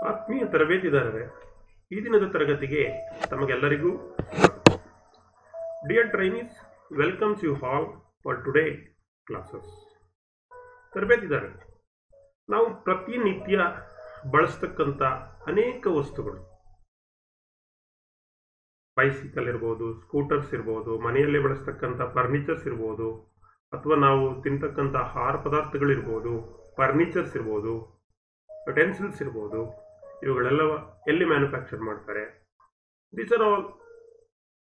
ಆತ್ಮೀಯ ತರಬೇತಿದಾರರೇ, ಈ ದಿನದ ತರಗತಿಗೆ ತಮಗೆಲ್ಲರಿಗೂ dear trainees, welcomes you all for today classes. ತರಬೇತಿದಾರರೇ, ನಾವು ಪ್ರತಿನಿತ್ಯ ಬಳಸ್ತಕ್ಕಂಥ ಅನೇಕ ವಸ್ತುಗಳು, ಬೈಸಿಕಲ್ ಇರ್ಬೋದು, ಸ್ಕೂಟರ್ಸ್ ಇರ್ಬೋದು, ಮನೆಯಲ್ಲೇ ಬಳಸ್ತಕ್ಕಂಥ ಫರ್ನಿಚರ್ಸ್ ಇರ್ಬೋದು, ಅಥವಾ ನಾವು ತಿಂತಕ್ಕಂಥ ಆಹಾರ ಪದಾರ್ಥಗಳಿರ್ಬೋದು, ಫರ್ನಿಚರ್ಸ್ ಇರ್ಬೋದು, ಯುಟೆನ್ಸಿಲ್ಸ್ ಇರ್ಬೋದು, ಇವುಗಳೆಲ್ಲ ಎಲ್ಲಿ ಮ್ಯಾನುಫ್ಯಾಕ್ಚರ್ ಮಾಡ್ತಾರೆ? These are all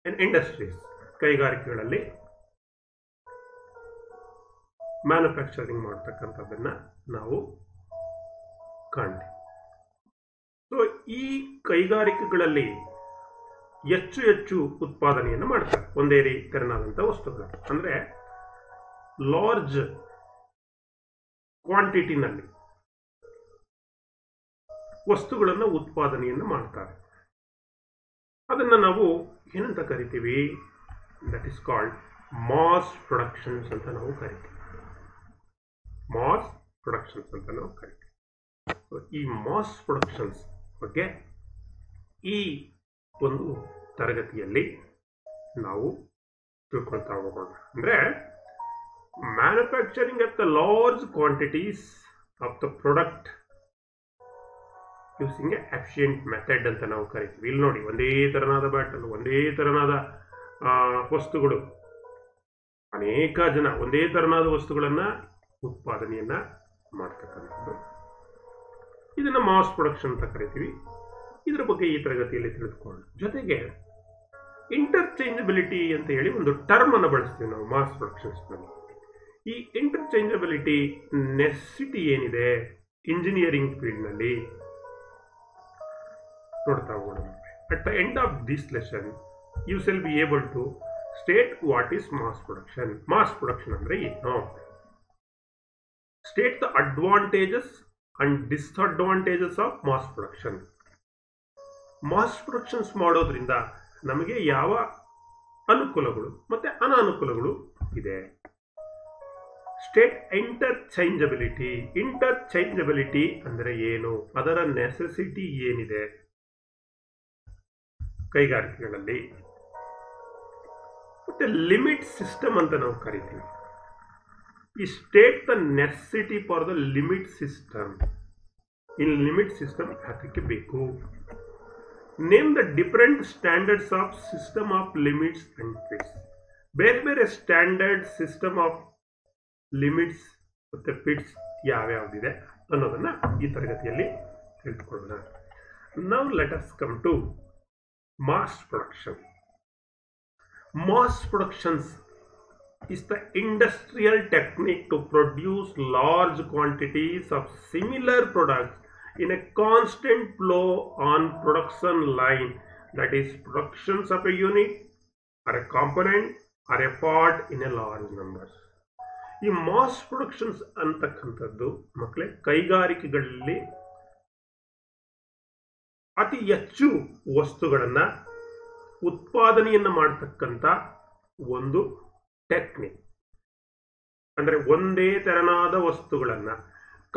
in industries, ಕೈಗಾರಿಕೆಗಳಲ್ಲಿ ಮ್ಯಾನುಫ್ಯಾಕ್ಚರಿಂಗ್ ಮಾಡ್ತಕ್ಕಂಥದ್ದನ್ನು ನಾವು ಕಾಣ್ತೀವಿ. ಸೊ ಈ ಕೈಗಾರಿಕೆಗಳಲ್ಲಿ ಹೆಚ್ಚು ಉತ್ಪಾದನೆಯನ್ನು ಮಾಡ್ತಾರೆ ಒಂದೇ ತೆರನಾದಂಥ ವಸ್ತುಗಳು, ಅಂದರೆ ಲಾರ್ಜ್ ಕ್ವಾಂಟಿಟಿನಲ್ಲಿ ವಸ್ತುಗಳನ್ನು ಉತ್ಪಾದನೆಯನ್ನು ಮಾಡ್ತಾರೆ. ಅದನ್ನು ನಾವು ಏನಂತ ಕರಿತೀವಿ? That is called mass productions ಅಂತ ನಾವು ಕರಿತೀವಿ. ಮಾಸ್ ಪ್ರೊಡಕ್ಷನ್ಸ್ ಅಂತ ನಾವು ಕರಿತೀವಿ. ಈ ಮಾಸ್ ಪ್ರೊಡಕ್ಷನ್ಸ್ ಬಗ್ಗೆ ಈ ಒಂದು ತರಗತಿಯಲ್ಲಿ ನಾವು ತಿಳ್ಕೊಳ್ತಾ ಹೋಗೋಣ. ಅಂದರೆ manufacturing of the large quantities of the product using A efficient method ಅಂತ ನಾವು ಕರಿತೀವಿ. ಇಲ್ಲಿ ನೋಡಿ, ಒಂದೇ ತೆರನಾದ ಬ್ಯಾಟಲ್, ಒಂದೇ ತೆರನಾದ ವಸ್ತುಗಳು, ಅನೇಕ ಜನ ಒಂದೇ ತೆರನಾದ ವಸ್ತುಗಳನ್ನು ಉತ್ಪಾದನೆಯನ್ನ ಮಾಡ್ತಕ್ಕಂಥದ್ದು, ಇದನ್ನು ಮಾಸ್ ಪ್ರೊಡಕ್ಷನ್ ಅಂತ ಕರಿತೀವಿ. ಇದರ ಬಗ್ಗೆ ಈ ತರಗತಿಯಲ್ಲಿ ತಿಳಿದುಕೊಳ್ಳೋಣ. ಜೊತೆಗೆ ಇಂಟರ್ಚೇಂಜಬಿಲಿಟಿ ಅಂತ ಹೇಳಿ ಒಂದು ಟರ್ಮ್ ಅನ್ನು ಬಳಸ್ತೀವಿ ನಾವು ಮಾಸ್ ಪ್ರೊಡಕ್ಷನ್ಸ್ನಲ್ಲಿ. ಈ ಇಂಟರ್ಚೇಂಜಬಿಲಿಟಿ ನೆಸೆಸಿಟಿ ಏನಿದೆ ಇಂಜಿನಿಯರಿಂಗ್ ಫೀಲ್ಡ್ನಲ್ಲಿ ನೋಡ್ತಾ ಹೋಗೋಣ. At the end of this lesson you shall be able to state what is mass production. Mass production ಅಂದ್ರೆ ಏನು? State the advantages and disadvantages of mass production. Mass productions ಮಾಡೋದ್ರಿಂದ ನಮಗೆ ಯಾವ ಅನುಕೂಲಗಳು ಮತ್ತೆ ಅನಾನುಕೂಲಗಳು ಇದೆ. State interchangeability. ಇಂಟರ್ಚೇಂಜಬಿಲಿಟಿ ಅಂದರೆ ಏನು? ಅದರ ನೆಸೆಸಿಟಿ ಏನಿದೆ ಕೈಗಾರಿಕೆಗಳಲ್ಲಿ. ಮತ್ತೆ ಲಿಮಿಟ್ ಸಿಸ್ಟಮ್ ಅಂತ ನಾವು ಕರಿತೀವಿ. ಈ state the necessity for the limit system. In limit system ಅದಕ್ಕೆ ಬೇಕು. Name the different standards of system of limits and fits. ಬೇರೆ ಬೇರೆ ಸ್ಟ್ಯಾಂಡರ್ಡ್ ಸಿಸ್ಟಮ್ ಆಫ್ ಲಿಮಿಟ್ಸ್ ಮತ್ತು ಫಿಟ್ಸ್ ಯಾವ್ಯಾವ್ದಿದೆ ಅನ್ನೋದನ್ನ ಈ ತರಗತಿಯಲ್ಲಿ ತಿಳಿದುಕೊಳ್ಳೋಣ. Now let us come to mass production. Mass productions is the industrial technique to produce large quantities of similar products in a constant flow on production line, that is productions of a unit or a component or a part in a large numbers. ಈ mass productions ಅಂತಕ್ಕಂಥದ್ದು ಮಕ್ಕಳೇ ಕೈಗಾರಿಕೆಗಳಲ್ಲಿ ಅತಿ ಹೆಚ್ಚು ವಸ್ತುಗಳನ್ನು ಉತ್ಪಾದನೆಯನ್ನು ಮಾಡತಕ್ಕಂಥ ಒಂದು ಟೆಕ್ನಿಕ್. ಅಂದರೆ ಒಂದೇ ತೆರನಾದ ವಸ್ತುಗಳನ್ನು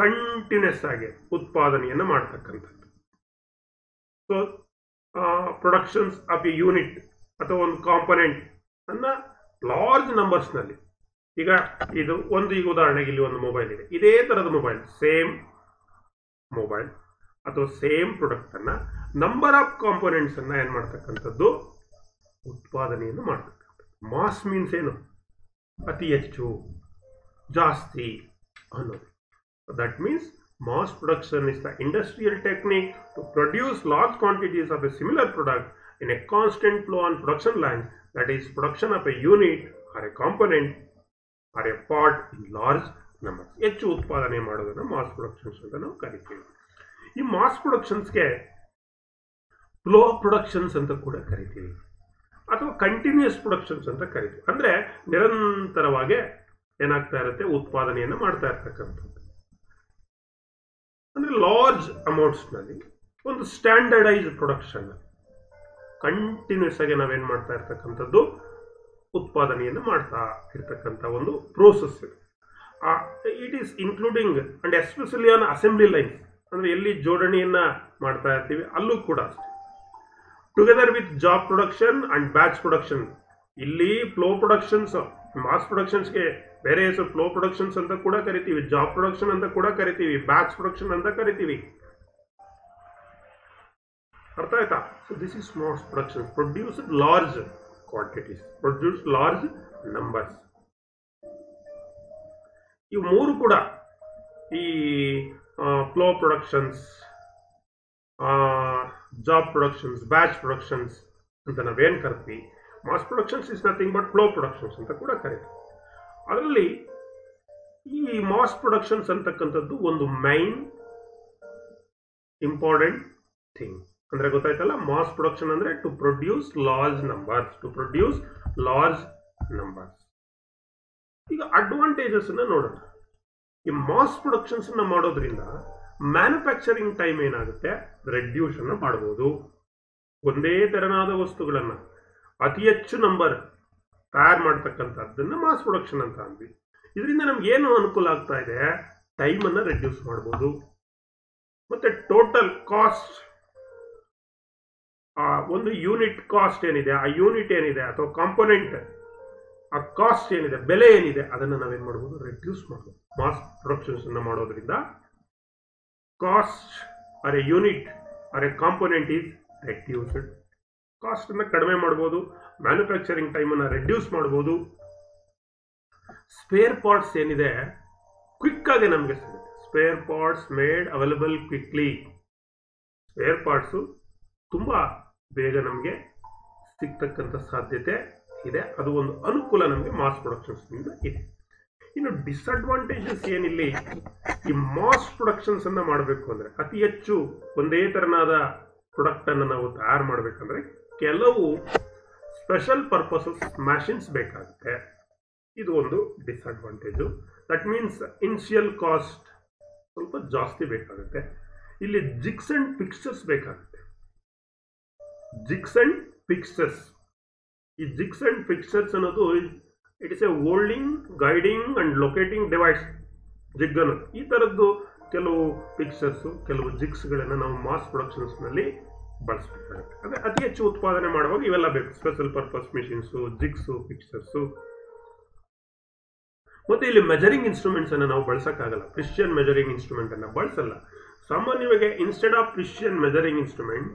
ಕಂಟಿನ್ಯೂಸ್ ಆಗಿ ಉತ್ಪಾದನೆಯನ್ನು ಮಾಡತಕ್ಕಂಥದ್ದು. So productions of a unit ಅಥವಾ ಒಂದು ಕಾಂಪೊನೆಂಟ್ ಅನ್ನ ಲಾರ್ಜ್ ನಂಬರ್ಸ್ನಲ್ಲಿ. ಈಗ ಇದು ಒಂದು, ಈಗ ಉದಾಹರಣೆಗೆ ಇಲ್ಲಿ ಒಂದು ಮೊಬೈಲ್ ಇದೆ, ಇದೇ ಥರದ ಮೊಬೈಲ್, ಸೇಮ್ ಮೊಬೈಲ್ ಅಥವಾ ಸೇಮ್ ಪ್ರಾಡಕ್ಟ್ ಅನ್ನ ನಂಬರ್ ಆಫ್ ಕಾಂಪೋನೆಂಟ್ಸ್ ಅನ್ನ ಏನ್ ಮಾಡ್ತಕ್ಕಂಥದ್ದು? ಉತ್ಪಾದನೆಯನ್ನು ಮಾಡ್ತಕ್ಕಂಥದ್ದು. ಮಾಸ್ ಮೀನ್ಸ್ ಏನು? ಅತಿ ಹೆಚ್ಚು, ಜಾಸ್ತಿ ಅನ್ನೋದು. That means mass production is the industrial technique to produce large quantities of a similar product in a constant flow on production line, that is production of a unit or a component or a part in large numbers. ಹೆಚ್ಚು ಉತ್ಪಾದನೆ ಮಾಡೋದನ್ನು mass productions ಅಂತ ನಾವು ಕರಿತೀವಿ. ಈ mass ಪ್ರೊಡಕ್ಷನ್ಸ್ಗೆ flow productions ಅಂತ ಕೂಡ ಕರಿತೀವಿ, ಅಥವಾ ಕಂಟಿನ್ಯೂಸ್ ಪ್ರೊಡಕ್ಷನ್ಸ್ ಅಂತ ಕರಿತೀವಿ. ಅಂದರೆ ನಿರಂತರವಾಗಿ ಏನಾಗ್ತಾ ಇರುತ್ತೆ? ಉತ್ಪಾದನೆಯನ್ನು ಮಾಡ್ತಾ ಇರ್ತಕ್ಕಂಥದ್ದು. ಅಂದರೆ ಲಾರ್ಜ್ ಅಮೌಂಟ್ಸ್ನಲ್ಲಿ ಒಂದು ಸ್ಟ್ಯಾಂಡರ್ಡೈಸ್ ಪ್ರೊಡಕ್ಷನ್, ಕಂಟಿನ್ಯೂಸ್ ಆಗಿ ನಾವೇನು ಮಾಡ್ತಾ ಇರ್ತಕ್ಕಂಥದ್ದು? ಉತ್ಪಾದನೆಯನ್ನು ಮಾಡ್ತಾ ಇರ್ತಕ್ಕಂಥ ಒಂದು process. It is including and especially on assembly lines. ಅಂದರೆ ಎಲ್ಲಿ ಜೋಡಣೆಯನ್ನು ಮಾಡ್ತಾ ಇರ್ತೀವಿ, ಅಲ್ಲೂ ಕೂಡ ಅಷ್ಟೇ. Together with job production and batch production. ಇಲ್ಲಿ ಫ್ಲೋ ಪ್ರೊಡಕ್ಷನ್ಸ್, ಮಾಸ್ ಪ್ರೊಡಕ್ಷನ್ಸ್ಗೆ ಬೇರೆ ಹೆಸರು ಫ್ಲೋ ಪ್ರೊಡಕ್ಷನ್ಸ್ ಅಂತ ಕೂಡ ಕರಿತೀವಿ, ಜಾಬ್ ಪ್ರೊಡಕ್ಷನ್ ಅಂತ ಕೂಡ ಕರಿತೀವಿ, ಬ್ಯಾಚ್ ಪ್ರೊಡಕ್ಷನ್ ಅಂತ ಕರಿತೀವಿ. ಅರ್ಥ ಆಯ್ತಾ? So this is mass production, produce large quantities, produce large numbers. ಇವು ಮೂರು ಕೂಡ ಈ flow productions, job productions, batch productions ಅಂತ ನಾವೇನು ಕರಿತೀವಿ, mass productions is nothing but flow productions ಅಂತ ಕೂಡ ಕರಿತೀವಿ. ಅದರಲ್ಲಿ ಈ ಮಾಸ್ ಪ್ರೊಡಕ್ಷನ್ಸ್ ಅಂತಕ್ಕಂಥದ್ದು ಒಂದು ಮೈನ್ ಇಂಪಾರ್ಟೆಂಟ್ ಥಿಂಗ್. ಅಂದ್ರೆ ಗೊತ್ತಾಯ್ತಲ್ಲ, ಮಾಸ್ ಪ್ರೊಡಕ್ಷನ್ ಅಂದ್ರೆ to produce large numbers, to produce large numbers. ಈಗ ಅಡ್ವಾಂಟೇಜಸ್ ಅನ್ನ ನೋಡೋಣ. ಈ ಮಾಸ್ ಪ್ರೊಡಕ್ಷನ್ಸ್ ಅನ್ನ ಮಾಡೋದ್ರಿಂದ ಮ್ಯಾನುಫ್ಯಾಕ್ಚರಿಂಗ್ ಟೈಮ್ ಏನಾಗುತ್ತೆ, ರೆಡ್ಯೂಸ್ ಅನ್ನ ಮಾಡಬಹುದು. ಒಂದೇ ತೆರನಾದ ವಸ್ತುಗಳನ್ನ ಅತಿ ಹೆಚ್ಚು ನಂಬರ್ ತಯಾರು ಮಾಡ್ತಕ್ಕಂಥದ್ದನ್ನ ಮಾಸ್ ಪ್ರೊಡಕ್ಷನ್ ಅಂತ ಅಂದ್ವಿ. ಇದರಿಂದ ನಮ್ಗೆ ಏನು ಅನುಕೂಲ ಆಗ್ತಾ ಇದೆ, ಟೈಮ್ ಅನ್ನ ರೆಡ್ಯೂಸ್ ಮಾಡಬಹುದು. ಮತ್ತೆ ಟೋಟಲ್ ಕಾಸ್ಟ್, ಒಂದು ಯೂನಿಟ್ ಕಾಸ್ಟ್ ಏನಿದೆ, ಆ ಯೂನಿಟ್ ಏನಿದೆ ಅಥವಾ ಕಾಂಪೋನೆಂಟ್ ಆ ಕಾಸ್ಟ್ ಏನಿದೆ, ಬೆಲೆ ಏನಿದೆ, ಅದನ್ನು ನಾವೇನ್ ಮಾಡಬಹುದು, ರೆಡ್ಯೂಸ್ ಮಾಡಬಹುದು. ಮಾಸ್ ಪ್ರೊಡಕ್ಷನ್ಸ್ ಅನ್ನ ಮಾಡೋದ್ರಿಂದ cost or a unit or a component is reduced. Cost ಅನ್ನ ಕಡಿಮೆ ಮಾಡಬಹುದು, ಮ್ಯಾನುಫ್ಯಾಕ್ಚರಿಂಗ್ ಟೈಮ್ ಅನ್ನ ರೆಡ್ಯೂಸ್ ಮಾಡಬಹುದು. ಸ್ಪೇರ್ ಪಾರ್ಟ್ಸ್ ಏನಿದೆ ಕ್ವಿಕ್ ಆಗಿ ನಮಗೆ ಸಿಗುತ್ತೆ. Spare parts made available quickly. Spare parts ತುಂಬಾ ಬೇಗ ನಮಗೆ ಸಿಗ್ತಕ್ಕಂಥ ಸಾಧ್ಯತೆ ಇದೆ. ಅದು ಒಂದು ಅನುಕೂಲ ನಮಗೆ ಮಾಸ್ ಪ್ರೊಡಕ್ಷನ್ಸ್ ನಿಂದ ಇದೆ. ಇನ್ನು ಡಿಸ್ಅಡ್ವಾಂಟೇಜಸ್ ಏನಿಲ್ಲಿ, ಈ ಮಾಸ್ ಪ್ರೊಡಕ್ಷನ್ಸ್ ಅನ್ನ ಮಾಡಬೇಕು ಅಂದ್ರೆ, ಅತಿ ಹೆಚ್ಚು ಒಂದೇ ತರನಾದ ಪ್ರಾಡಕ್ಟ್ ಅನ್ನು ನಾವು ತಯಾರು ಮಾಡಬೇಕಂದ್ರೆ ಕೆಲವು ಸ್ಪೆಷಲ್ ಪರ್ಪಸಸ್ ಮ್ಯಾಷಿನ್ಸ್ ಬೇಕಾಗುತ್ತೆ. ಇದು ಒಂದು disadvantage. That means initial cost ಸ್ವಲ್ಪ ಜಾಸ್ತಿ ಬೇಕಾಗುತ್ತೆ. ಇಲ್ಲಿ ಜಿಗ್ಸ್ ಅಂಡ್ ಫಿಕ್ಸ್ಚರ್ಸ್ ಬೇಕಾಗುತ್ತೆ. ಜಿಗ್ಸ್ ಅಂಡ್ ಫಿಕ್ಸ್ಚರ್ಸ್, ಈ ಜಿಗ್ಸ್ ಅಂಡ್ ಫಿಕ್ಸ್ಚರ್ಸ್ ಅನ್ನೋದು it is a holding, guiding and locating device. Jig ಅನ್ನೋದು ಈ ತರದ್ದು ಕೆಲವು ಫಿಕ್ಸ್ಚರ್ಸ್, ಕೆಲವು ಜಿಗ್ಸ್ಗಳನ್ನು ನಾವು ಮಾಸ್ ಪ್ರೊಡಕ್ಷನ್ಸ್ ನಲ್ಲಿ ಬಳಸಬೇಕಾಗುತ್ತೆ. ಅಂದ್ರೆ ಅತಿ ಹೆಚ್ಚು ಉತ್ಪಾದನೆ ಮಾಡುವಾಗ ಇವೆಲ್ಲ ಬೇಕು, special purpose machines, jigs, fixtures. ಮತ್ತೆ ಇಲ್ಲಿ ಮೆಜರಿಂಗ್ ಇನ್ಸ್ಟ್ರೂಮೆಂಟ್ಸ್ ಅನ್ನು ನಾವು ಬಳಸಕ್ಕಾಗಲ್ಲ. ಪ್ರಿಸಿಷನ್ ಮೆಜರಿಂಗ್ ಇನ್ಸ್ಟ್ರೂಮೆಂಟ್ ಅನ್ನ ಬಳಸಲ್ಲ. ಸಾಮಾನ್ಯವಾಗಿ instead of precision measuring instrument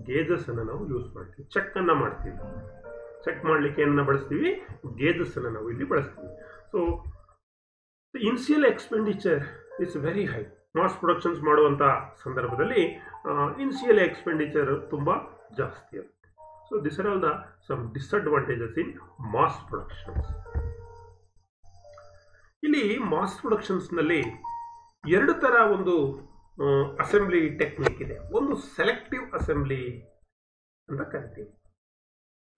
gauges ಅನ್ನು ನಾವು ಯೂಸ್ ಮಾಡ್ತೀವಿ, ಚೆಕ್ ಅನ್ನ ಮಾಡ್ತೀವಿ. ಚೆಕ್ ಮಾಡ್ಲಿಕ್ಕೆ ಏನನ್ನ ಬಳಸ್ತೀವಿ, ಗೇಜಸ್ ಅನ್ನು ನಾವು ಇಲ್ಲಿ ಬಳಸ್ತೀವಿ. So initial expenditure is very high. Mass productions ಮಾಡುವಂತ ಸಂದರ್ಭದಲ್ಲಿ ಇನಿಷಿಯಲ್ ಎಕ್ಸ್ಪೆಂಡಿಚರ್ ತುಂಬಾ ಜಾಸ್ತಿ ಆಗುತ್ತೆ. So this are all the some disadvantages in mass productions. ಇಲ್ಲಿ ಮಾಸ್ ಪ್ರೊಡಕ್ಷನ್ಸ್ ನಲ್ಲಿ ಎರಡು ತರ ಒಂದು ಅಸೆಂಬ್ಲಿ ಟೆಕ್ನಿಕ್ ಇದೆ. ಒಂದು ಸೆಲೆಕ್ಟಿವ್ ಅಸೆಂಬ್ಲಿ ಅಂತ ಕರಿತೀವಿ.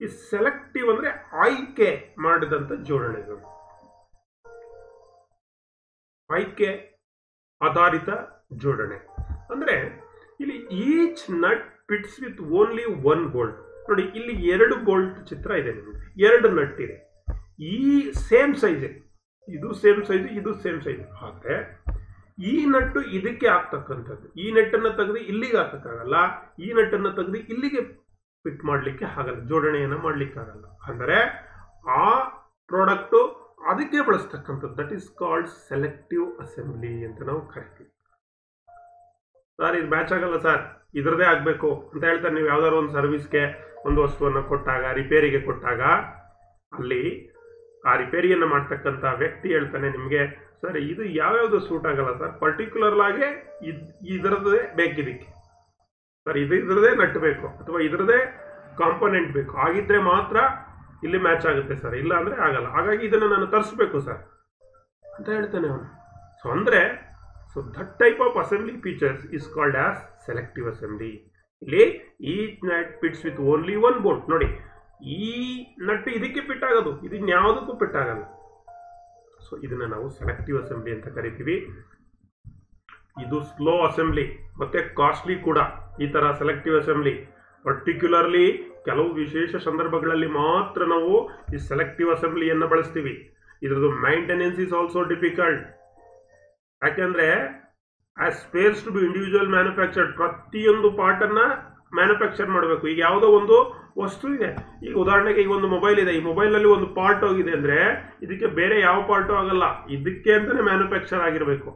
ಈ ಸೆಲೆಕ್ಟಿವ್ ಅಂದ್ರೆ ಆಯ್ಕೆ ಮಾಡಿದಂತ ಜೋಡಣೆಗಳು, ಆಯ್ಕೆ ಆಧಾರಿತ ಜೋಡಣೆ. ಅಂದ್ರೆ ಇಲ್ಲಿ each nut fits with only one bolt. ನೋಡಿ, ಇಲ್ಲಿ 2 ಬೋಲ್ಟ್ ಚಿತ್ರ ಇದೆ ನಿಮಗೆ, 2 ನಟ್ ಇದೆ. ಈ ಸೇಮ್ ಸೈಜ್, ಇದು ಸೇಮ್ ಸೈಜ್, ಇದು ಸೇಮ್ ಸೈಜ್. ಆದ್ರೆ ಈ ನಟ್ಟು ಇದಕ್ಕೆ ಆಗ್ತಕ್ಕಂಥದ್ದು, ಈ ನೆಟ್ಟನ್ನು ತೆಗೆದು ಇಲ್ಲಿಗೆ ಹಾಕಕ್ಕಾಗಲ್ಲ, ಈ ನಟ್ಟನ್ನು ತೆಗೆದು ಇಲ್ಲಿಗೆ ಫಿಟ್ ಮಾಡ್ಲಿಕ್ಕೆ ಆಗಲ್ಲ, ಜೋಡಣೆಯನ್ನ ಮಾಡ್ಲಿಕ್ಕೆ ಆಗಲ್ಲ. ಅಂದರೆ ಆ ಪ್ರಾಡಕ್ಟ್ ಅದಕ್ಕೆ ಬಳಸ್ತಕ್ಕಂಥದ್ದು. That is called selective assembly ಅಂತ ನಾವು ಕರಿತೀವಿ. ಸರ್ ಇದು ಮ್ಯಾಚ್ ಆಗಲ್ಲ ಸರ್, ಇದ್ರದೇ ಆಗ್ಬೇಕು ಅಂತ ಹೇಳ್ತಾರೆ. ನೀವು ಯಾವ್ದಾದ್ರು ಒಂದು ಸರ್ವಿಸ್ಗೆ ಒಂದು ವಸ್ತುವನ್ನು ಕೊಟ್ಟಾಗ, ರಿಪೇರಿಗೆ ಕೊಟ್ಟಾಗ, ಅಲ್ಲಿ ಆ ರಿಪೇರಿಯನ್ನು ಮಾಡ್ತಕ್ಕಂಥ ವ್ಯಕ್ತಿ ಹೇಳ್ತಾನೆ ನಿಮಗೆ, ಸರ್ ಇದು ಯಾವ್ಯಾವ್ದು ಸೂಟ್ ಆಗಲ್ಲ ಸರ್, ಪರ್ಟಿಕ್ಯುಲರ್ ಆಗಿ ಇದರದೇ ಬೇಕಿದಕ್ಕೆ ಸರ್, ಇದ್ರದೇ ನಟ್ ಬೇಕು ಅಥವಾ ಇದ್ರದೇ ಕಾಂಪೋನೆಂಟ್ ಬೇಕು, ಆಗಿದ್ರೆ ಮಾತ್ರ ಇಲ್ಲಿ ಮ್ಯಾಚ್ ಆಗುತ್ತೆ ಸರ್, ಇಲ್ಲ ಅಂದ್ರೆ ಆಗಲ್ಲ, ಹಾಗಾಗಿ ಇದನ್ನು ನಾನು ತರಿಸ್ಬೇಕು ಸರ್ ಅಂತ ಹೇಳ್ತಾನೆ ಅವನು. ಸೊ ಅಂದ್ರೆ that type of assembly features is called as selective assembly. ಇಲ್ಲಿ ಈ nut fits with only one bolt. ನೋಡಿ, ಈ ನಟ್ ಇದಕ್ಕೆ ಫಿಟ್ ಆಗೋದು, ಇದು ಇನ್ಯಾವುದಕ್ಕೂ ಫಿಟ್ ಆಗಲ್ಲ. ಸೊ ಇದನ್ನ ನಾವು ಸೆಲೆಕ್ಟಿವ್ ಅಸೆಂಬ್ಲಿ ಅಂತ ಕರಿತೀವಿ. ಇದು ಸ್ಲೋ ಅಸೆಂಬ್ಲಿ ಮತ್ತೆ ಕಾಸ್ಟ್ಲಿ ಕೂಡ. ಈ ತರ ಸೆಲೆಕ್ಟಿವ್ ಅಸೆಂಬ್ಲಿ ಪರ್ಟಿಕ್ಯುಲರ್ಲಿ ಕೆಲವು ವಿಶೇಷ ಸಂದರ್ಭಗಳಲ್ಲಿ ಮಾತ್ರ ನಾವು ಈ ಸೆಲೆಕ್ಟಿವ್ ಅಸೆಂಬ್ಲಿಯನ್ನು ಬಳಸ್ತೀವಿ. ಇದ್ರದ್ದು ಮೈಂಟೆನೆನ್ಸ್ ಇಸ್ ಆಲ್ಸೋ ಡಿಫಿಕಲ್ಟ್. ಯಾಕೆಂದ್ರೆ as spares to be individual manufactured. ಪ್ರತಿಯೊಂದು ಪಾರ್ಟನ್ನ ಮ್ಯಾನುಫ್ಯಾಕ್ಚರ್ ಮಾಡಬೇಕು. ಈಗ ಯಾವುದೋ ಒಂದು ವಸ್ತು ಇದೆ, ಈಗ ಉದಾಹರಣೆಗೆ ಈಗ ಒಂದು ಮೊಬೈಲ್ ಇದೆ, ಈ ಮೊಬೈಲಲ್ಲಿ ಒಂದು ಪಾರ್ಟ್ ಹೋಗಿದೆ ಅಂದರೆ ಇದಕ್ಕೆ ಬೇರೆ ಯಾವ ಪಾರ್ಟು ಆಗಲ್ಲ, ಇದಕ್ಕೆ ಅಂತಲೇ ಮ್ಯಾನುಫ್ಯಾಕ್ಚರ್ ಆಗಿರಬೇಕು.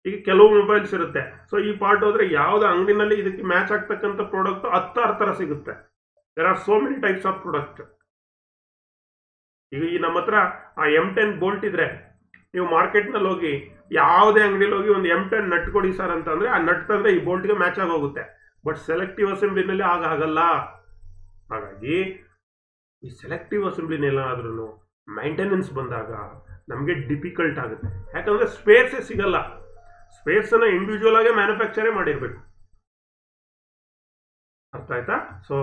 ಈಗ ಕೆಲವು ಮೊಬೈಲ್ಸ್ ಇರುತ್ತೆ, ಸೊ ಈ ಪಾರ್ಟ್ ಹೋದ್ರೆ ಯಾವ್ದು ಅಂಗಡಿನಲ್ಲಿ ಇದಕ್ಕೆ ಮ್ಯಾಚ್ ಆಗ್ತಕ್ಕಂಥ ಪ್ರಾಡಕ್ಟ್ 10 ಥರ ಸಿಗುತ್ತೆ. There are so many types of product. ಈಗ ಈ ನಮ್ಮ ಹತ್ರ ಆ M10 ಬೋಲ್ಟ್ ಇದ್ರೆ ನೀವು ಮಾರ್ಕೆಟ್ನಲ್ಲಿ ಹೋಗಿ ಯಾವುದೇ ಅಂಗಡಿಯಲ್ಲಿ ಹೋಗಿ ಒಂದು M10 ನಟ್ ಕೊಡಿ ಸರ್ ಅಂತ ಅಂದ್ರೆ ಆ ನಟ್ ತಂದ್ರೆ ಈ ಬೋಲ್ಟ್ಗೆ ಮ್ಯಾಚ್ ಆಗೋಗುತ್ತೆ. ಬಟ್ ಸೆಲೆಕ್ಟಿವ್ ಅಸೆಂಬ್ಲಿನಲ್ಲಿ ಆಗಲ್ಲ. ಹಾಗಾಗಿ ಈ ಸೆಲೆಕ್ಟಿವ್ ಅಸೆಂಬ್ಲಿನೆಲ್ಲಾದ್ರೂ ಮೈಂಟೆನೆನ್ಸ್ ಬಂದಾಗ ನಮಗೆ ಡಿಫಿಕಲ್ಟ್ ಆಗುತ್ತೆ. ಯಾಕಂದ್ರೆ ಸ್ಪೇರ್ಸೇ ಸಿಗಲ್ಲ. ಸ್ಪೇರ್ಸ್ ಅನ್ನ ಇಂಡಿವಿಜುವಲ್ ಆಗಿ ಮ್ಯಾನುಫ್ಯಾಕ್ಚರೇ ಮಾಡಿರ್ಬೇಕು. ಅರ್ಥ ಆಯ್ತಾ? So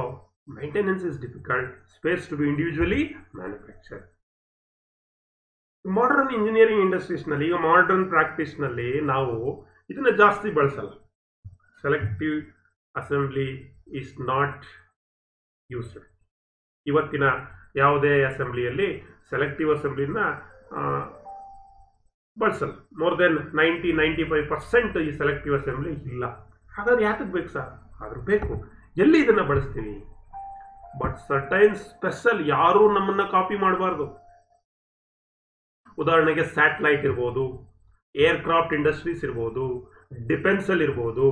maintenance is difficult, spares to be individually manufacture. Modern engineering ಇಂಡಸ್ಟ್ರೀಸ್ನಲ್ಲಿ, ಈಗ ಮಾಡರ್ನ್ ಪ್ರಾಕ್ಟೀಸ್ನಲ್ಲಿ ನಾವು ಇದನ್ನ ಜಾಸ್ತಿ ಬಳಸಲ್ಲ. Selective assembly is not used. ಇವತ್ತಿನ ಯಾವುದೇ ಅಸೆಂಬ್ಲಿಯಲ್ಲಿ ಸೆಲೆಕ್ಟಿವ್ ಅಸೆಂಬ್ಲಿನ ಬಳಸಲ್ಲ. ಮೋರ್ ದೆನ್ 90-95% ಈ ಸೆಲೆಕ್ಟಿವ್ ಅಸೆಂಬ್ಲಿ ಇಲ್ಲ. ಹಾಗಾದ್ರೆ ಯಾತಕ್ಕೆ ಬೇಕು ಸರ್? ಆದ್ರೂ ಬೇಕು. ಎಲ್ಲಿ ಇದನ್ನ ಬಳಸ್ತೀವಿ? ಬಟ್ ಸರ್ಟೈನ್ ಸ್ಪೆಷಲ್, ಯಾರು ನಮ್ಮನ್ನ ಕಾಪಿ ಮಾಡಬಾರ್ದು. ಉದಾಹರಣೆಗೆ ಸ್ಯಾಟಲೈಟ್ ಇರ್ಬೋದು, ಏರ್ಕ್ರಾಫ್ಟ್ ಇಂಡಸ್ಟ್ರೀಸ್ ಇರ್ಬೋದು, ಡಿಫೆನ್ಸ್ ಅಲ್ಲಿ ಇರ್ಬೋದು,